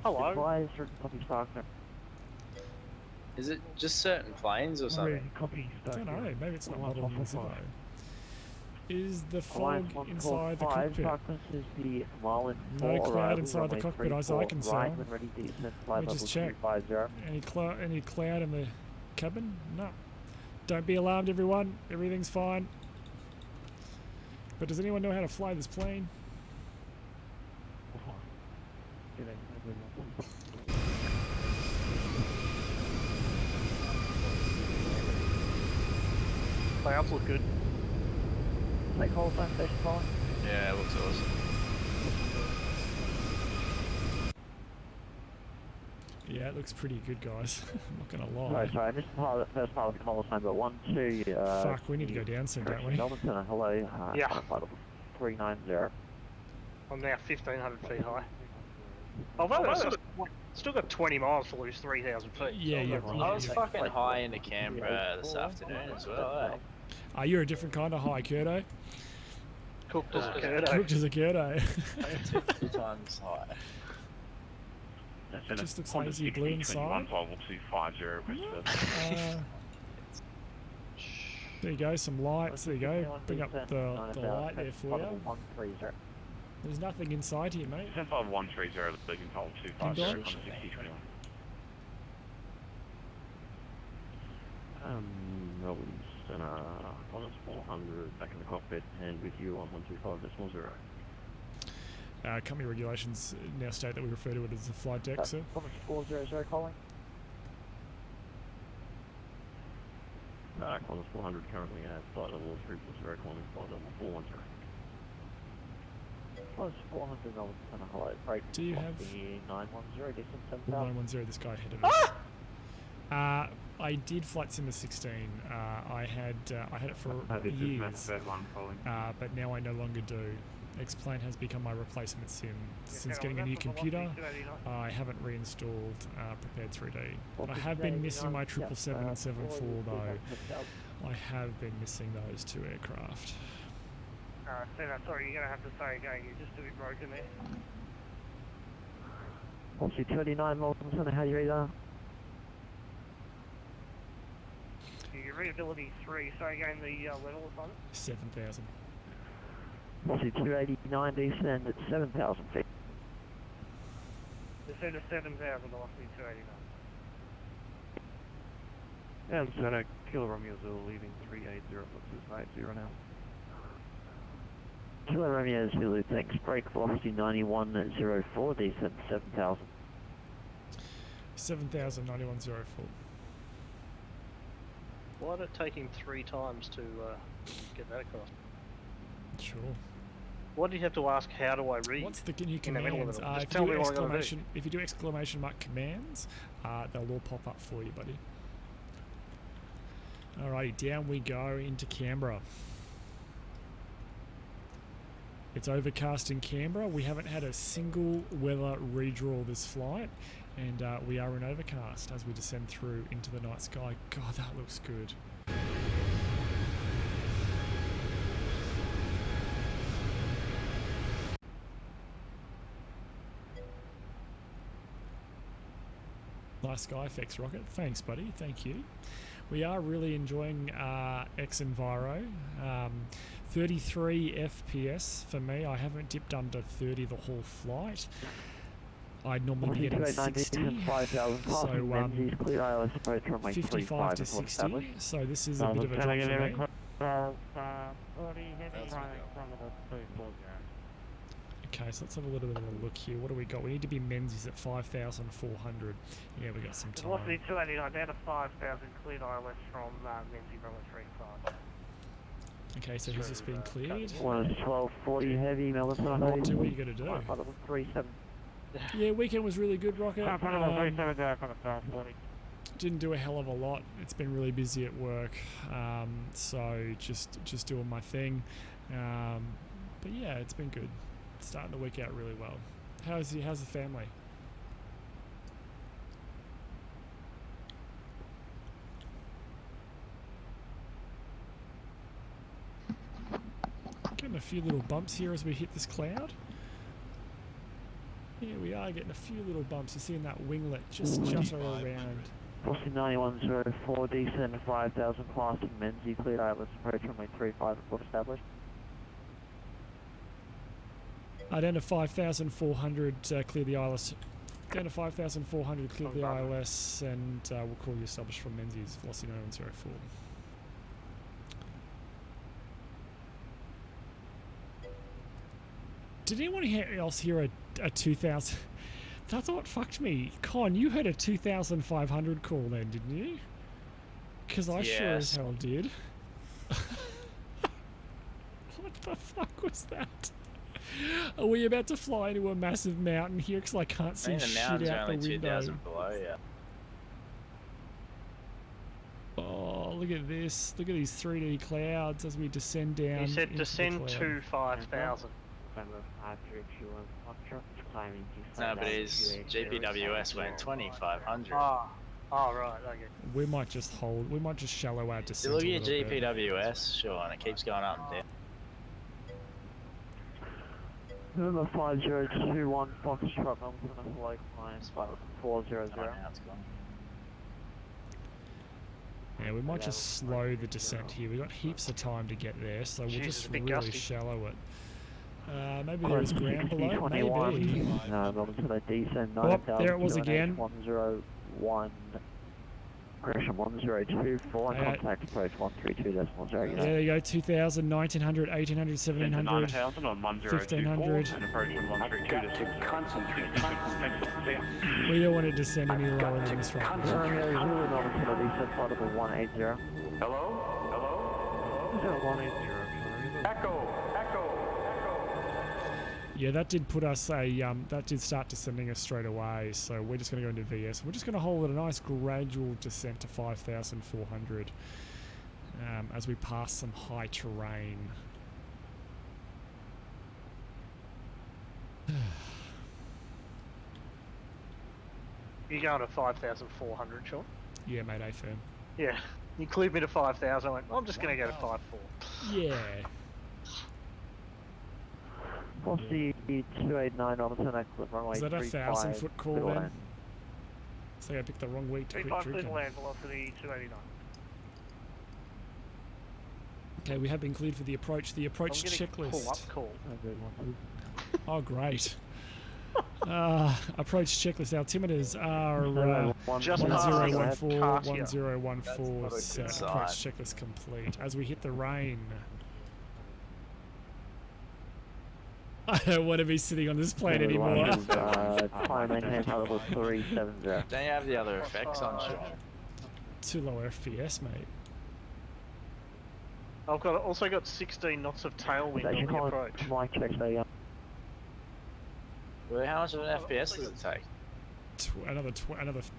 Hello. Advise certain copy Starkner. Is it just certain planes or something? Copy I don't know, maybe it's not modeled in this way. 145. Is the fog Alliance inside the 145, cockpit? Starkness is the Marlin No 4, cloud inside the cockpit as I can right, see. when ready to descend, Let flight me level just check. 250. Any cloud in the cabin? No. Don't be alarmed, everyone. Everything's fine. But does anyone know how to fly this plane? Clouds look good. Take hold, station calling. Yeah, it looks awesome. Yeah, it looks pretty good, guys. I'm not gonna lie. Sorry, I missed the first part of the call sign, but 1, 2, Fuck, we need to go down soon, don't we? Melbourne Center, hello. Yeah. Flight level 390. I'm now 1,500 feet high. I've still got 20 miles to lose 3,000 feet. Yeah, so yeah, I've got- right. I was fucking high into Canberra this afternoon as well, eh? You're a different kind of high, Curto. Cooked as a curdo. Cooked as a Curto. 2 times high. Just looks lazy blue inside. There you go, some lights. There you go. Bring up the light there for you. 130. There's nothing inside here, mate. 150, leaving hold 250 on the 6021. Melbourne Center, Qantas 400, back in the cockpit, and with you on 125.0. Company regulations now state that we refer to it as the flight deck, sir. Qantas 400 calling. Qantas 400 currently at flight level 3.0, calling flight level 410. Plus 400 dollars and a hello. Break. Do you have the 910 distance 7,000? 910? This guy ahead of us. I did Flight Sim 16. I had it for years, but now I no longer do. X-Plane has become my replacement sim. Since getting a new computer, I haven't reinstalled Prepared 3D. I have been missing my 777 and 74 though. I have been missing those two aircraft. Alright, sorry, you're going to have to say again, you're just a bit broken there. Policy 29, Melbourne, how you read Your readability 3, so again the level is on it? 7,000. Policy 289, descend at 7,000 feet. Descend at 7,000, velocity 289. Yeah, Lieutenant Kilo Romeo Zulu leaving 380, flips 250 now. Kilo Romeo Zulu, thanks. Break velocity 9104, descend 7,000. 7,000, 9104. Why did it take him 3 times to get that across? Sure. Why do you have to ask, how do I read? What's the new commands? If you do exclamation mark commands, they'll all pop up for you, buddy. Alrighty, down we go into Canberra. It's overcast in Canberra. We haven't had a single weather redraw this flight, and we are in overcast as we descend through into the night sky. God, that looks good. Nice sky effects, Rocket. Thanks, buddy. Thank you. We are really enjoying xEnviro. 33 FPS for me. I haven't dipped under 30 the whole flight. I'd normally be getting 60. So 55 to 60. So this is a bit of a drop for me. Okay, so let's have a little bit of a look here. What do we got? We need to be Menzies at 5,400. Yeah, we got some time. Velocity 289 down to 5,000, cleared ILS from Menzies, runway 35. Okay, so he's just been cleared. 1240 heavy, Melbourne. Do what you got to do. 37. Yeah, weekend was really good, Rocket. Didn't do a hell of a lot. It's been really busy at work, so just doing my thing. But yeah, it's been good. Starting the week out really well. How's the family? Getting a few little bumps here as we hit this cloud. Yeah, we are getting a few little bumps. You're seeing that winglet just jutter around. Policy 9104, descend 5,000 class in Menzies, cleared ILS approach runway 35 report established. Down to 5,400, clear the ILS. Down to 5,400, clear the ILS, and we'll call you established from Menzies, velocity 9104. Did anyone else hear a 2,000? That's what fucked me. Con, you heard a 2,500 call then, didn't you? Because I sure as hell did. What the fuck was that? Are we about to fly into a massive mountain here? Because I can't see shit out the window. 2,000 below, yeah. Oh, look at this. Look at these 3D clouds as we descend down. He said descend to 5,000. No, but his GPWS went 2,500. Oh, right, okay. We might just hold. We might just shallow our descent. Look at your GPWS, sure, and it keeps going up and down. Number 5021 Foxtrot, Melbourne, hello, client 400. Yeah, we might just slow the descent here. We've got heaps of time to get there, so we'll just really shallow it. Maybe there is ground below. Maybe. Melbourne to the descend 9,000. Oh, there it was again. 101. Gresham 1024, contact approach 132.0. There you go, 2,000, 1,900, 1,800, 1,700, 9,000 on 1,500. and approach 132.6. We don't want to descend any lower than this right now. Hello? Hello? Hello? 180. Echo. Yeah, that did put us that did start descending us straight away. So we're just going to go into VS. We're just going to hold a nice gradual descent to 5,400 as we pass some high terrain. You're going to 5,400, Sean? Yeah, mate, A firm. Yeah. You cleared me to 5,000. I went, I'm just going to go to 5.4. Yeah. What's the 289 on the turn runway? Is that a 1,000-foot call then? So I picked the wrong week to quit 35 drinking. land velocity 289. Okay, we have been cleared for the approach. The approach checklist. Pull up call. Oh, great. Approach checklist. Altimeters are 1014, 1014. Approach checklist complete. As we hit the rain. I don't want to be sitting on this plane anymore. Time maintain level 370. Don't you have the other effects on, Sean? Too low FPS, mate. I've also got 16 knots of tailwind on the approach. Mic check, so yeah. Really, how much of an FPS does it take? Another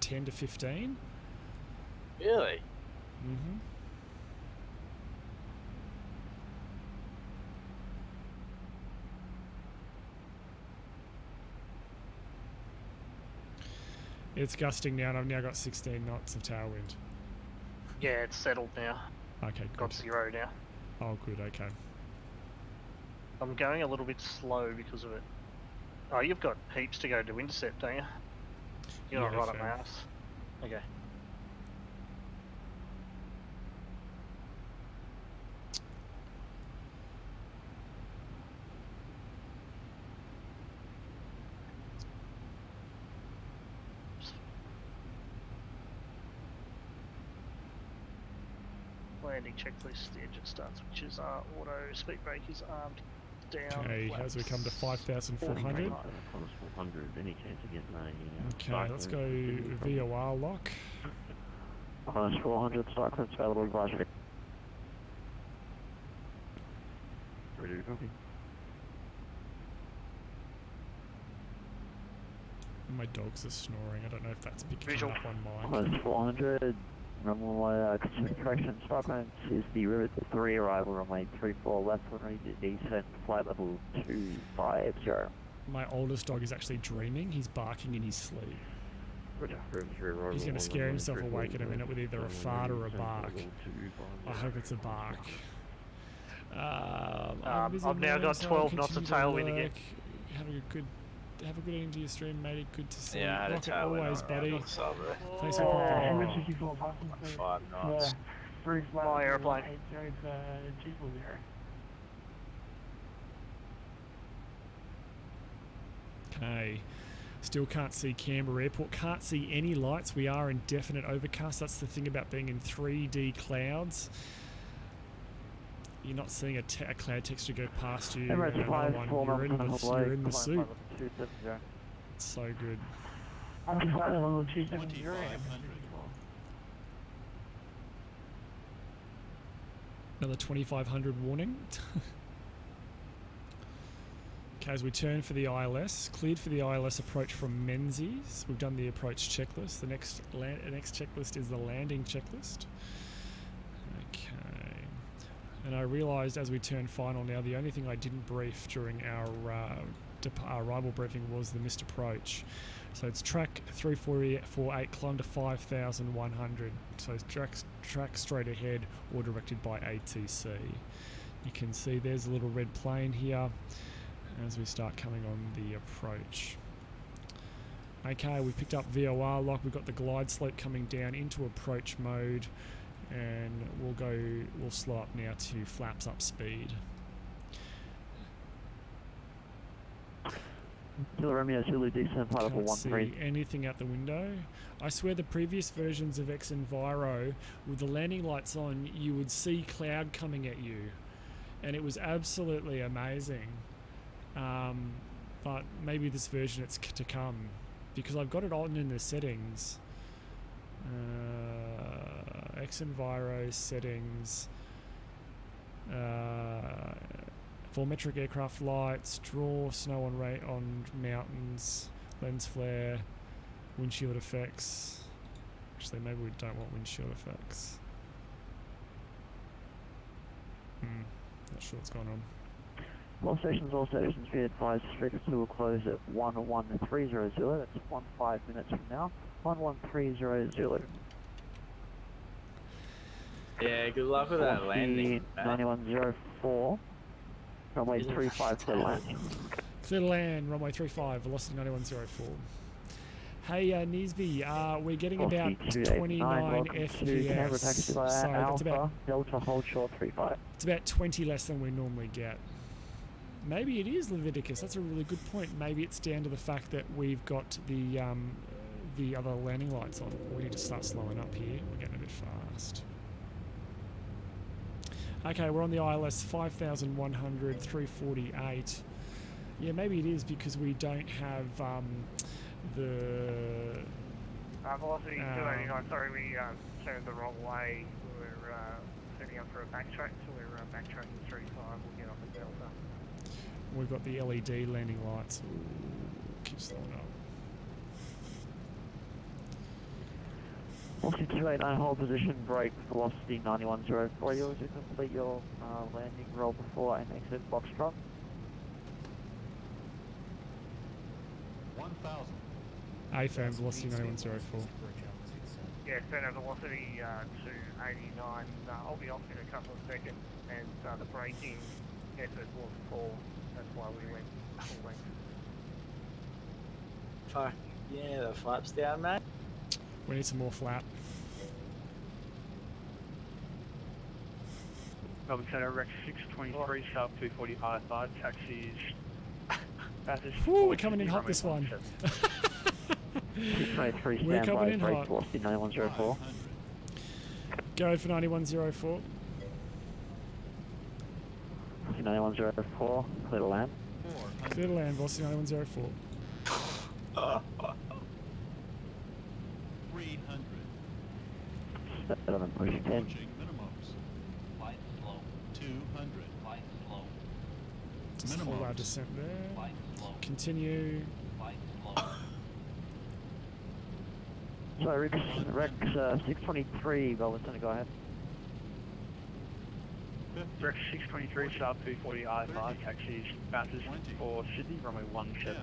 10 to 15. Really? Mm-hmm. It's gusting now, and I've now got 16 knots of tailwind. Yeah, it's settled now. Okay, good. Got 0 now. Oh, good, okay. I'm going a little bit slow because of it. Oh, you've got heaps to go to intercept, don't you? You're not right up my ass. Okay. Landing checklist, the engine starts, which is auto, speed brake is armed down. Okay, as we come to 5,400. 400, any chance of getting a... Okay, let's go VOR lock. 400, cyclones available advisory. Ready to copy. My dogs are snoring. I don't know if that's picking up on mine. 400. Runway correction, cyclones is the River 3 arrival, runway 34 left, runway descent, flight level 250. My oldest dog is actually dreaming. He's barking in his sleep. He's going to scare himself awake in a minute with either a fart or a bark. I hope it's a bark. I've now got 12 knots of tailwind again. Have a good ending to your stream, matey. Good to see you. Yeah, I had a tailwind always, buddy. Thanks for popping in. 5 knots. My airplane. Okay. Still can't see Canberra Airport. Can't see any lights. We are in definite overcast. That's the thing about being in 3D clouds. You're not seeing a cloud texture go past you. You're in the soup. It's so good. Another 2,500 warning. Okay, as we turn for the ILS, cleared for the ILS approach from Menzies. We've done the approach checklist. The next checklist is the landing checklist. Okay. And I realised as we turn final now, the only thing I didn't brief during our arrival briefing was the missed approach. So it's track 3448, climb to 5,100. So it's track straight ahead or directed by ATC. You can see there's a little red plane here as we start coming on the approach. Okay, we picked up VOR lock. We've got the glide slope coming down into approach mode. And we'll slow up now to flaps up speed. Romeo Zulu descent flight level 13. Can't see anything out the window. I swear the previous versions of xEnviro, with the landing lights on, you would see cloud coming at you. And it was absolutely amazing. But maybe this version it's to come. Because I've got it on in the settings. xEnviro settings, Volumetric aircraft lights, draw snow on mountains, lens flare, windshield effects. Actually, maybe we don't want windshield effects. Not sure what's going on. All stations be advised, frequency will close at 11300. That's 15 minutes from now. 11300. Yeah, good luck with that landing. 9104. Runway 35 clear land. Clear to land, runway 35, velocity 9104. Hey Nisby, we're getting about 29 FPS, so that's about Delta hold short 35. It's about 20 less than we normally get. Maybe it is Leviticus. That's a really good point. Maybe it's down to the fact that we've got the other landing lights on. We need to start slowing up here. We're getting a bit fast. Okay, we're on the ILS 5100, 348. Yeah, maybe it is because we don't have the... Velocity 289, sorry, we turned the wrong way. We're setting up for a backtrack, so we're backtracking 35, we'll get off at Delta. We've got the LED landing lights. Ooh, keep slowing up. Velocity 289, hold position, brake, velocity 9104. You to complete your landing roll before and exit Foxtrot. 1000. AFAM, velocity 9104. Yeah, center velocity 289. I'll be off in a couple of seconds, and the braking effort was poor. That's why we went full length. Fuck, yeah, the flap's down, mate. We need some more flap. Melbourne Centre, Rex 623, sharp 240 I5, taxis. Ooh, we're coming in hot this one. 623, We're coming in brake, hot. velocity 9104. Go for 9104. 9104, clear to land. Clear to land, velocity 9104. 300. 7, pushing 10. Approaching minimums. Light slow. 200. Light slow. Just hold our descent there. Light slow. Continue. Light slow. So Rex 623, Melbourne Centre, go ahead. Rex 623, sharp 240 I5, taxis, bounces for Sydney, runway 17.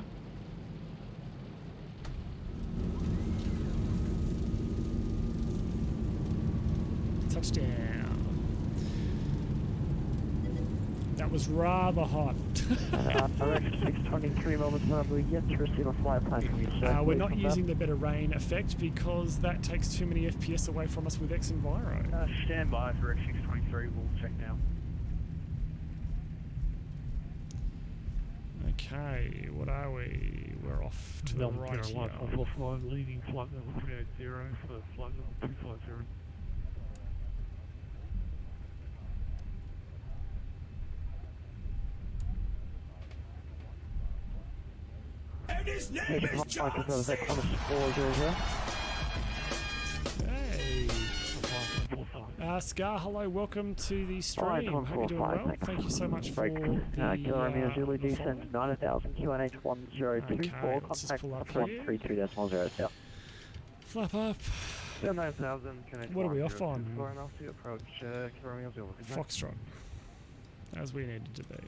Touchdown. That was rather hot. Rex 623, Melbourne Centre, we yet to receive a flight plan from you, sir. We're not using the better rain effect because that takes too many FPS away from us with xEnviro. Stand by for Rex 623, we'll check now. Okay, what are we? We're off to the right here. Offline, leading flight level 380 for flight level 250. And his name is Johnson! Hey! Scar, hello, welcome to the stream. Hope you're doing well. Thank you so much for the Zulu descends 9000, QNH 1024, contact 132.0. Flap up. 9000, What are we off on? Approach, Foxtrot, as we needed to be.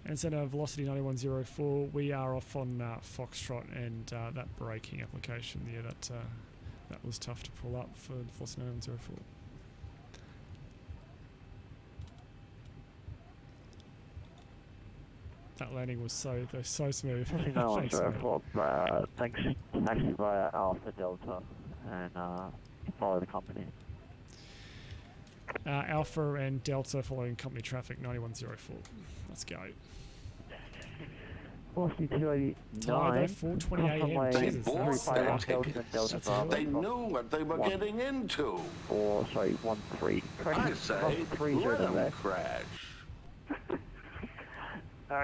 And center velocity 9104. We are off on Foxtrot, and that braking application there, that was tough to pull up for velocity 9104. That landing was so smooth. Thanks, taxi via Alpha Delta, and follow the company. Alpha and Delta following company traffic 9104. Let's go. Velocity 289. 4:20 a.m. They Jesus, bought that's that. They knew what they were getting into. 13. I say, let them crash.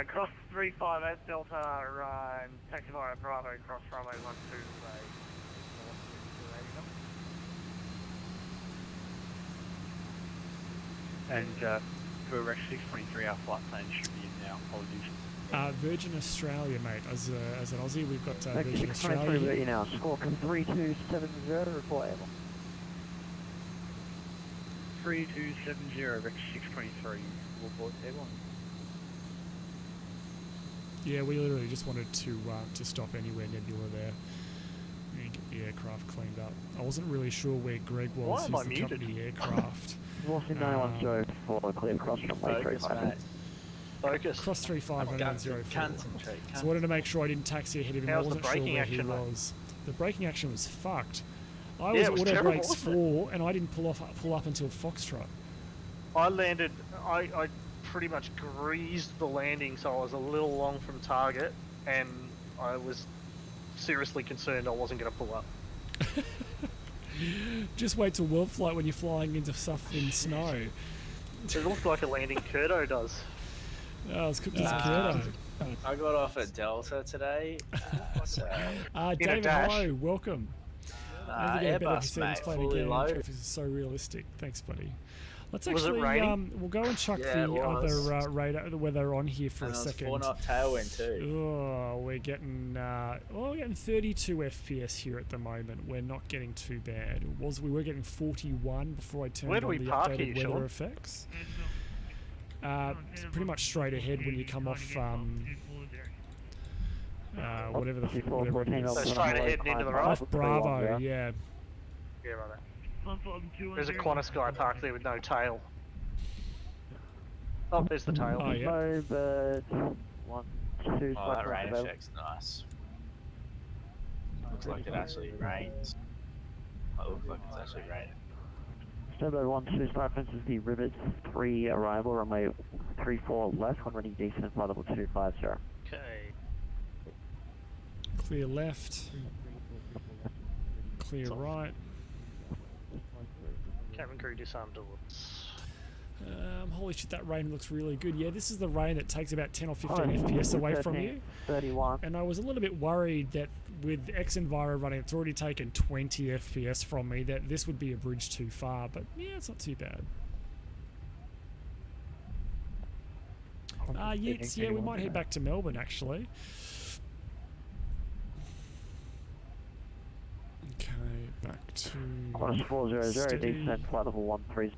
Cross 358 Delta, taxi via Bravo, cross runway 12. And For Rex 623, our flight plan should be in now. Apologies. Virgin Australia, mate. As an Aussie, we've got Rex Virgin 623, Australia. let you now. Squawk 3270, report able. 3270, Rex 623, report able. Yeah, we literally just wanted to stop anywhere nebula there and get the aircraft cleaned up. I wasn't really sure where Greg was. Why am I He's the muted? company aircraft. Washington 910 clear cross runway Focus, 35. mate. Focus. Cross 35904. Concentrate. So I wanted to make sure I didn't taxi ahead of him. How's I the wasn't sure braking where he action, mate? was. The braking action was fucked. I Yeah, was it was auto terrible, brakes wasn't 4 and I didn't pull up until Foxtrot. I landed. I pretty much greased the landing, so I was a little long from target, and I was seriously concerned I wasn't going to pull up. Just wait till world flight when you're flying into stuff in snow. It looked like a landing Curto does. Oh, it's cooked as a Curto. I got off at Delta today, so... David, hello, welcome. I think Airbus, mate, fully loaded. This is so realistic. Thanks, buddy. Let's Was it actually, raining? we'll go and chuck Yeah, the it was. other radar, the weather on here for And a it was second. 4-knot tailwind too. Oh, we're getting, we're getting 32 FPS here at the moment. We're not getting too bad. We were getting 41 before I turned Where do on we the park updated here, weather Sean? effects. Pretty much straight ahead when you come off, whatever it is. So straight ahead and into the right? Off Bravo, yeah. Yeah, right. There's a Qantas guy parked there with no tail. Oh, there's the tail. Oh, yeah. Motherboard 1, 2, Oh, that rain effect's nice. Looks like it actually rains. Oh, it looks like it's actually raining. Motherboard 1, 2, flight fence is the Rivet 3 arrival, runway 34 left, when ready descent, flight level 250. Okay. Clear left. Clear right. Cabin crew disarm doors. Holy shit, that rain looks really good. Yeah, this is the rain that takes about 10 or 15 FPS away from you. 31. And I was a little bit worried that with xEnviro running, it's already taken 20 FPS from me, that this would be a bridge too far. But yeah, it's not too bad. Yes, yeah, we might head back to Melbourne actually. Okay, back to... Qantas 400, steady. descent, flight level 130.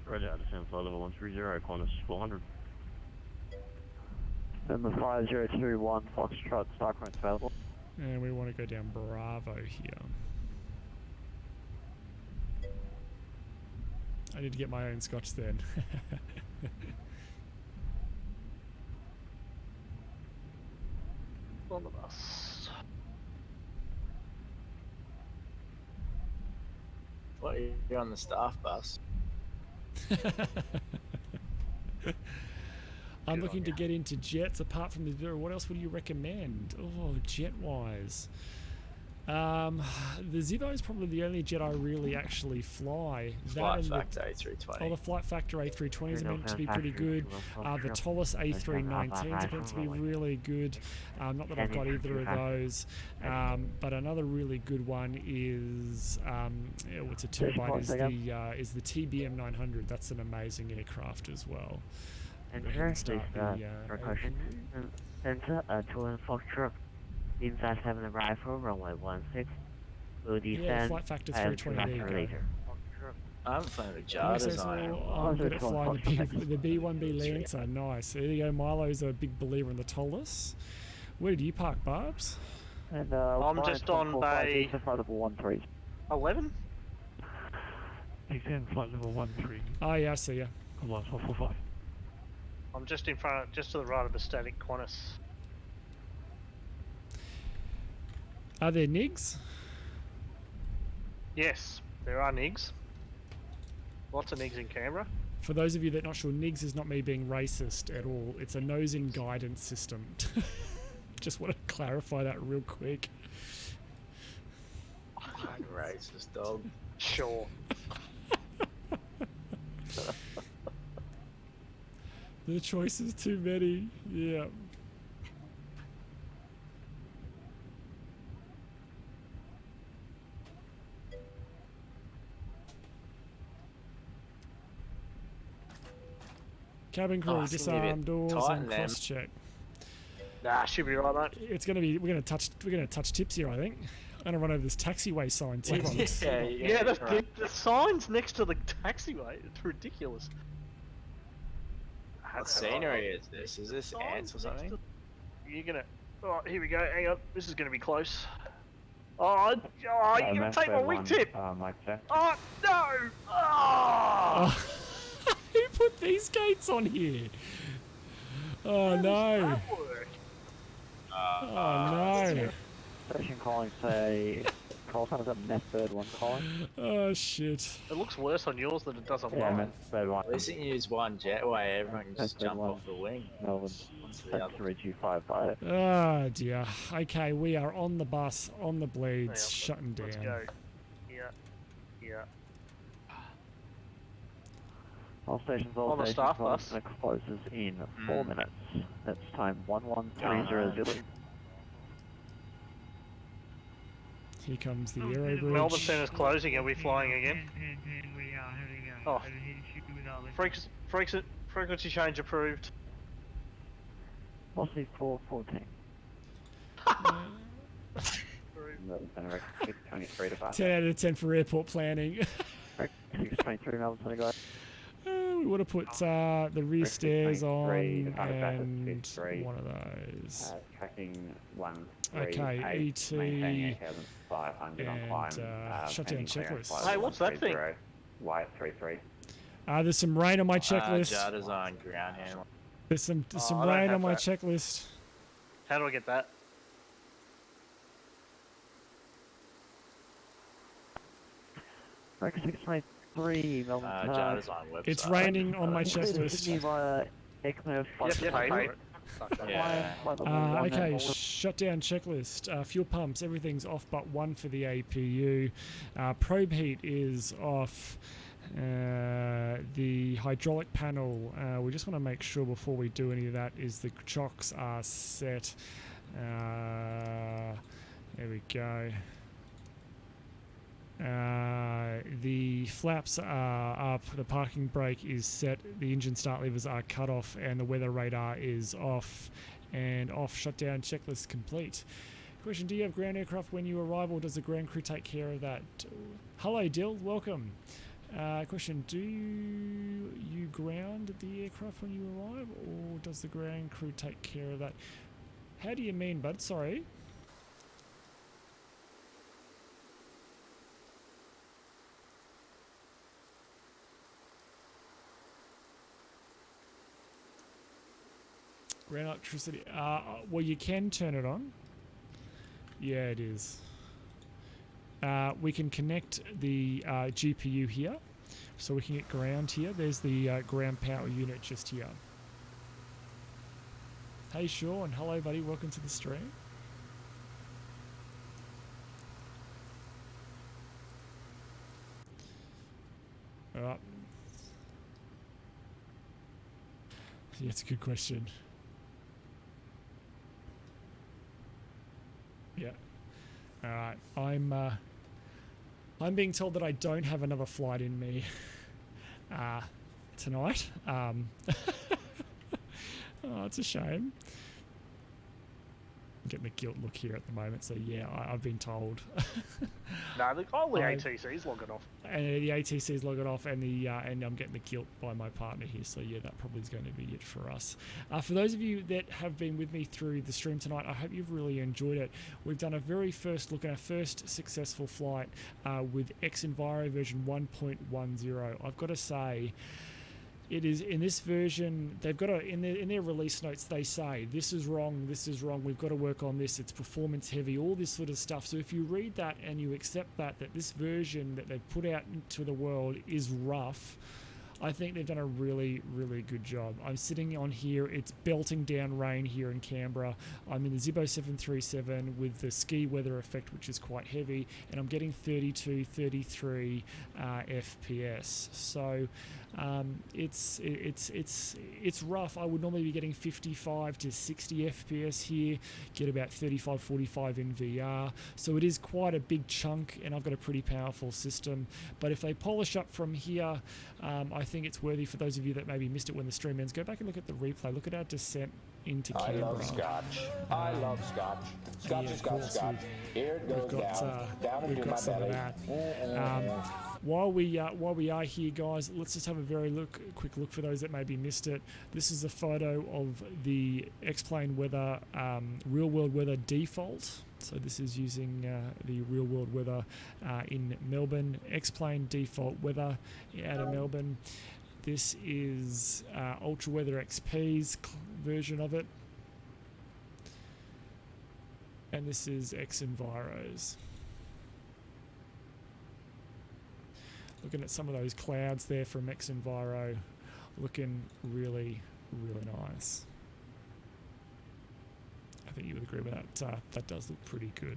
Roger, descent flight level 130, Qantas 400. Number 5021, Foxtrot, Cyclone available. And we want to go down Bravo here. I need to get my own scotch then. On the bus. What, you're on the staff bus? I'm looking to get into jets apart from the Zero. What else would you recommend? Oh, jet-wise. The Zero is probably the only jet I really actually fly. Flight Factor A320. Oh, the Flight Factor A320s are meant to be pretty good. The Tollus A319s are meant to be really good. Not that I've got either of those. But another really good one is, it's a turbine, is the TBM 900. That's an amazing aircraft as well. Enter, please, precaution. Enter, to Foxtrot. Team 57 arrive for runway 16. Will descend. Yeah, Flight Factor 320 there you go. I haven't flown a JAWS I'm good at flying the B1B Lancer. Nice. There you go. Milo's a big believer in the Tollus. Where did you park, Barbs? And, I'm just on bay 11. Descend flight level 13. Oh yeah, I see ya. Come on, 445. I'm just in front, just to the right of the static Qantas. Are there NIGs? Yes, there are NIGs. Lots of NIGs in Canberra. For those of you that are not sure, NIGs is not me being racist at all. It's a nose-in guidance system. Just want to clarify that real quick. Racist dog. Sure. The choice is too many. Yeah. Cabin crew, it's gonna be a disarm bit doors tight and then. cross check. Nah, should be right, mate. It's gonna be. We're gonna touch tips here. I think. I'm gonna run over this taxiway sign too. on this. Yeah, the signs next to the taxiway. It's ridiculous. What scenery is this? Is this ants or something? You're gonna. Oh, here we go. Hang on. This is gonna be close. Oh, you're gonna take my wingtip. Oh no! Oh! Who put these gates on here? Oh no! Oh no! Station calling, say, call signs up Meth Bird 1 calling. Oh shit! It looks worse on yours than it does on Yeah, mine. Meth Bird 1. At least you can use one jetway, everyone can just jump off the wing. Melbourne, Onto the other. 3255. Oh dear. Okay, we are on the bus, on the bleeds, shutting down. Let's go. Yeah. All stations, On the staff bus. closes in 4 minutes. That's time 11300. Here comes the aero bridge. Melbourne Centre's closing. Are we flying again? Oh. Frequency change approved. Velocity 414. 23 to 5. 10 out of 10 for airport planning. 623 Melbourne Center, guys. We would have put the rear stairs on and 53. one of those. Tracking 1. Okay, ET and shutdown checklist. Hey, what's that thing? Y33. There's some rain on my checklist. Jada's on ground handling. There's some I don't rain have on my that. checklist. How do I get that? Record 623 Melbourne Center. Jada's on website. It's raining on my checklist. Sydney via ECMO Okay, shutdown checklist. Fuel pumps, everything's off but one for the APU. Probe heat is off. The hydraulic panel, we just want to make sure before we do any of that is the chocks are set. There we go. The flaps are up, the parking brake is set, the engine start levers are cut off, and the weather radar is off. And off, shutdown checklist complete. Question, do you have ground aircraft when you arrive, or does the ground crew take care of that? Hello Dill, welcome. Question, do you ground the aircraft when you arrive, or does the ground crew take care of that? How do you mean, bud? Sorry. Ground electricity. Well, you can turn it on. Yeah, it is. We can connect the GPU here, so we can get ground here. There's the ground power unit just here. Hey Sean, hello buddy, welcome to the stream. Alright. Yeah, it's a good question. Yeah. Alright, I'm being told that I don't have another flight in me tonight. Oh, it's a shame. I'm getting the guilt look here at the moment, so yeah, I've been told. No, the ATC's logging off. And the ATC is logging off, and and I'm getting the guilt by my partner here. So yeah, that probably is going to be it for us. For those of you that have been with me through the stream tonight, I hope you've really enjoyed it. We've done a very first look at our first successful flight with xEnviro version 1.10. I've got to say, it is in this version. They've got in their release notes. They say this is wrong. We've got to work on this. It's performance heavy. All this sort of stuff. So if you read that and you accept that this version that they've put out into the world is rough, I think they've done a really, really good job. I'm sitting on here. It's belting down rain here in Canberra. I'm in the Zibbo 737 with the ski weather effect, which is quite heavy, and I'm getting 32, 33 FPS. So It's rough. I would normally be getting 55 to 60 FPS here, get about 35, 45 in VR. So it is quite a big chunk, and I've got a pretty powerful system. But if they polish up from here, I think it's worthy for those of you that maybe missed it when the stream ends. Go back and look at the replay. Look at our descent into Canberra. I love Scotch. I love Scotch. Scotch, Scotch. Here it goes down into my belly. While we are here, guys, let's just have a quick look for those that maybe missed it. This is a photo of the X-Plane weather, real-world weather default. So this is using the real-world weather in Melbourne. X-Plane default weather out of Melbourne. This is Ultra Weather XP's version of it. And this is xEnviro's. Looking at some of those clouds there from xEnviro, looking really, really nice. I think you would agree with that. That does look pretty good.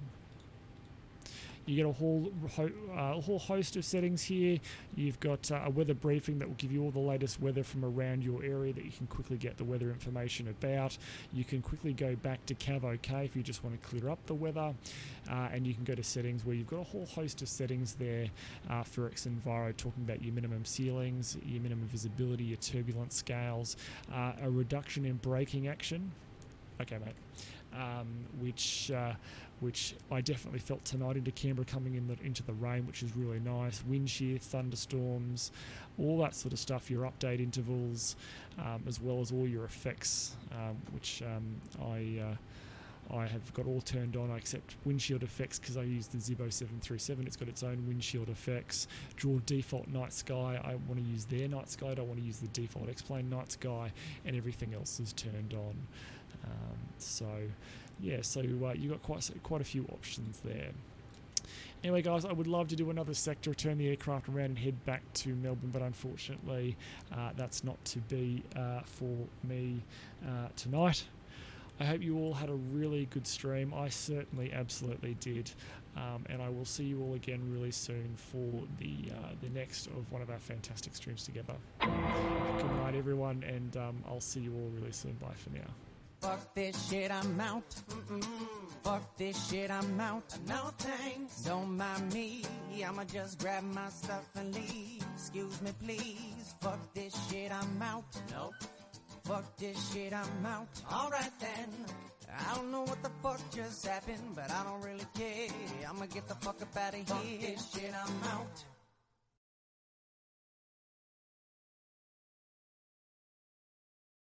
You get a whole host of settings here. You've got a weather briefing that will give you all the latest weather from around your area that you can quickly get the weather information about. You can quickly go back to Cav OK if you just want to clear up the weather. And you can go to settings where you've got a whole host of settings there for xEnviro, talking about your minimum ceilings, your minimum visibility, your turbulence scales, a reduction in braking action. Okay, mate. Which I definitely felt tonight into Canberra coming into the rain, which is really nice. Wind shear, thunderstorms, all that sort of stuff. Your update intervals, as well as all your effects, which I have got all turned on, except windshield effects because I use the Zibo 737. It's got its own windshield effects. Draw default night sky. I want to use their night sky. I don't want to use the default X-Plane night sky, and everything else is turned on. So you got quite a few options there. Anyway, guys, I would love to do another sector, turn the aircraft around and head back to Melbourne, but unfortunately that's not to be for me tonight. I hope you all had a really good stream. I certainly absolutely did. And I will see you all again really soon for the next of one of our fantastic streams together. Good night, everyone, and I'll see you all really soon. Bye for now. Fuck this shit, I'm out. Fuck this shit, I'm out. No thanks. Don't mind me. I'ma just grab my stuff and leave. Excuse me, please. Fuck this shit, I'm out. Nope. Fuck this shit, I'm out. Alright then. I don't know what the fuck just happened, but I don't really care. I'ma get the fuck up out of here. Fuck this shit, I'm out.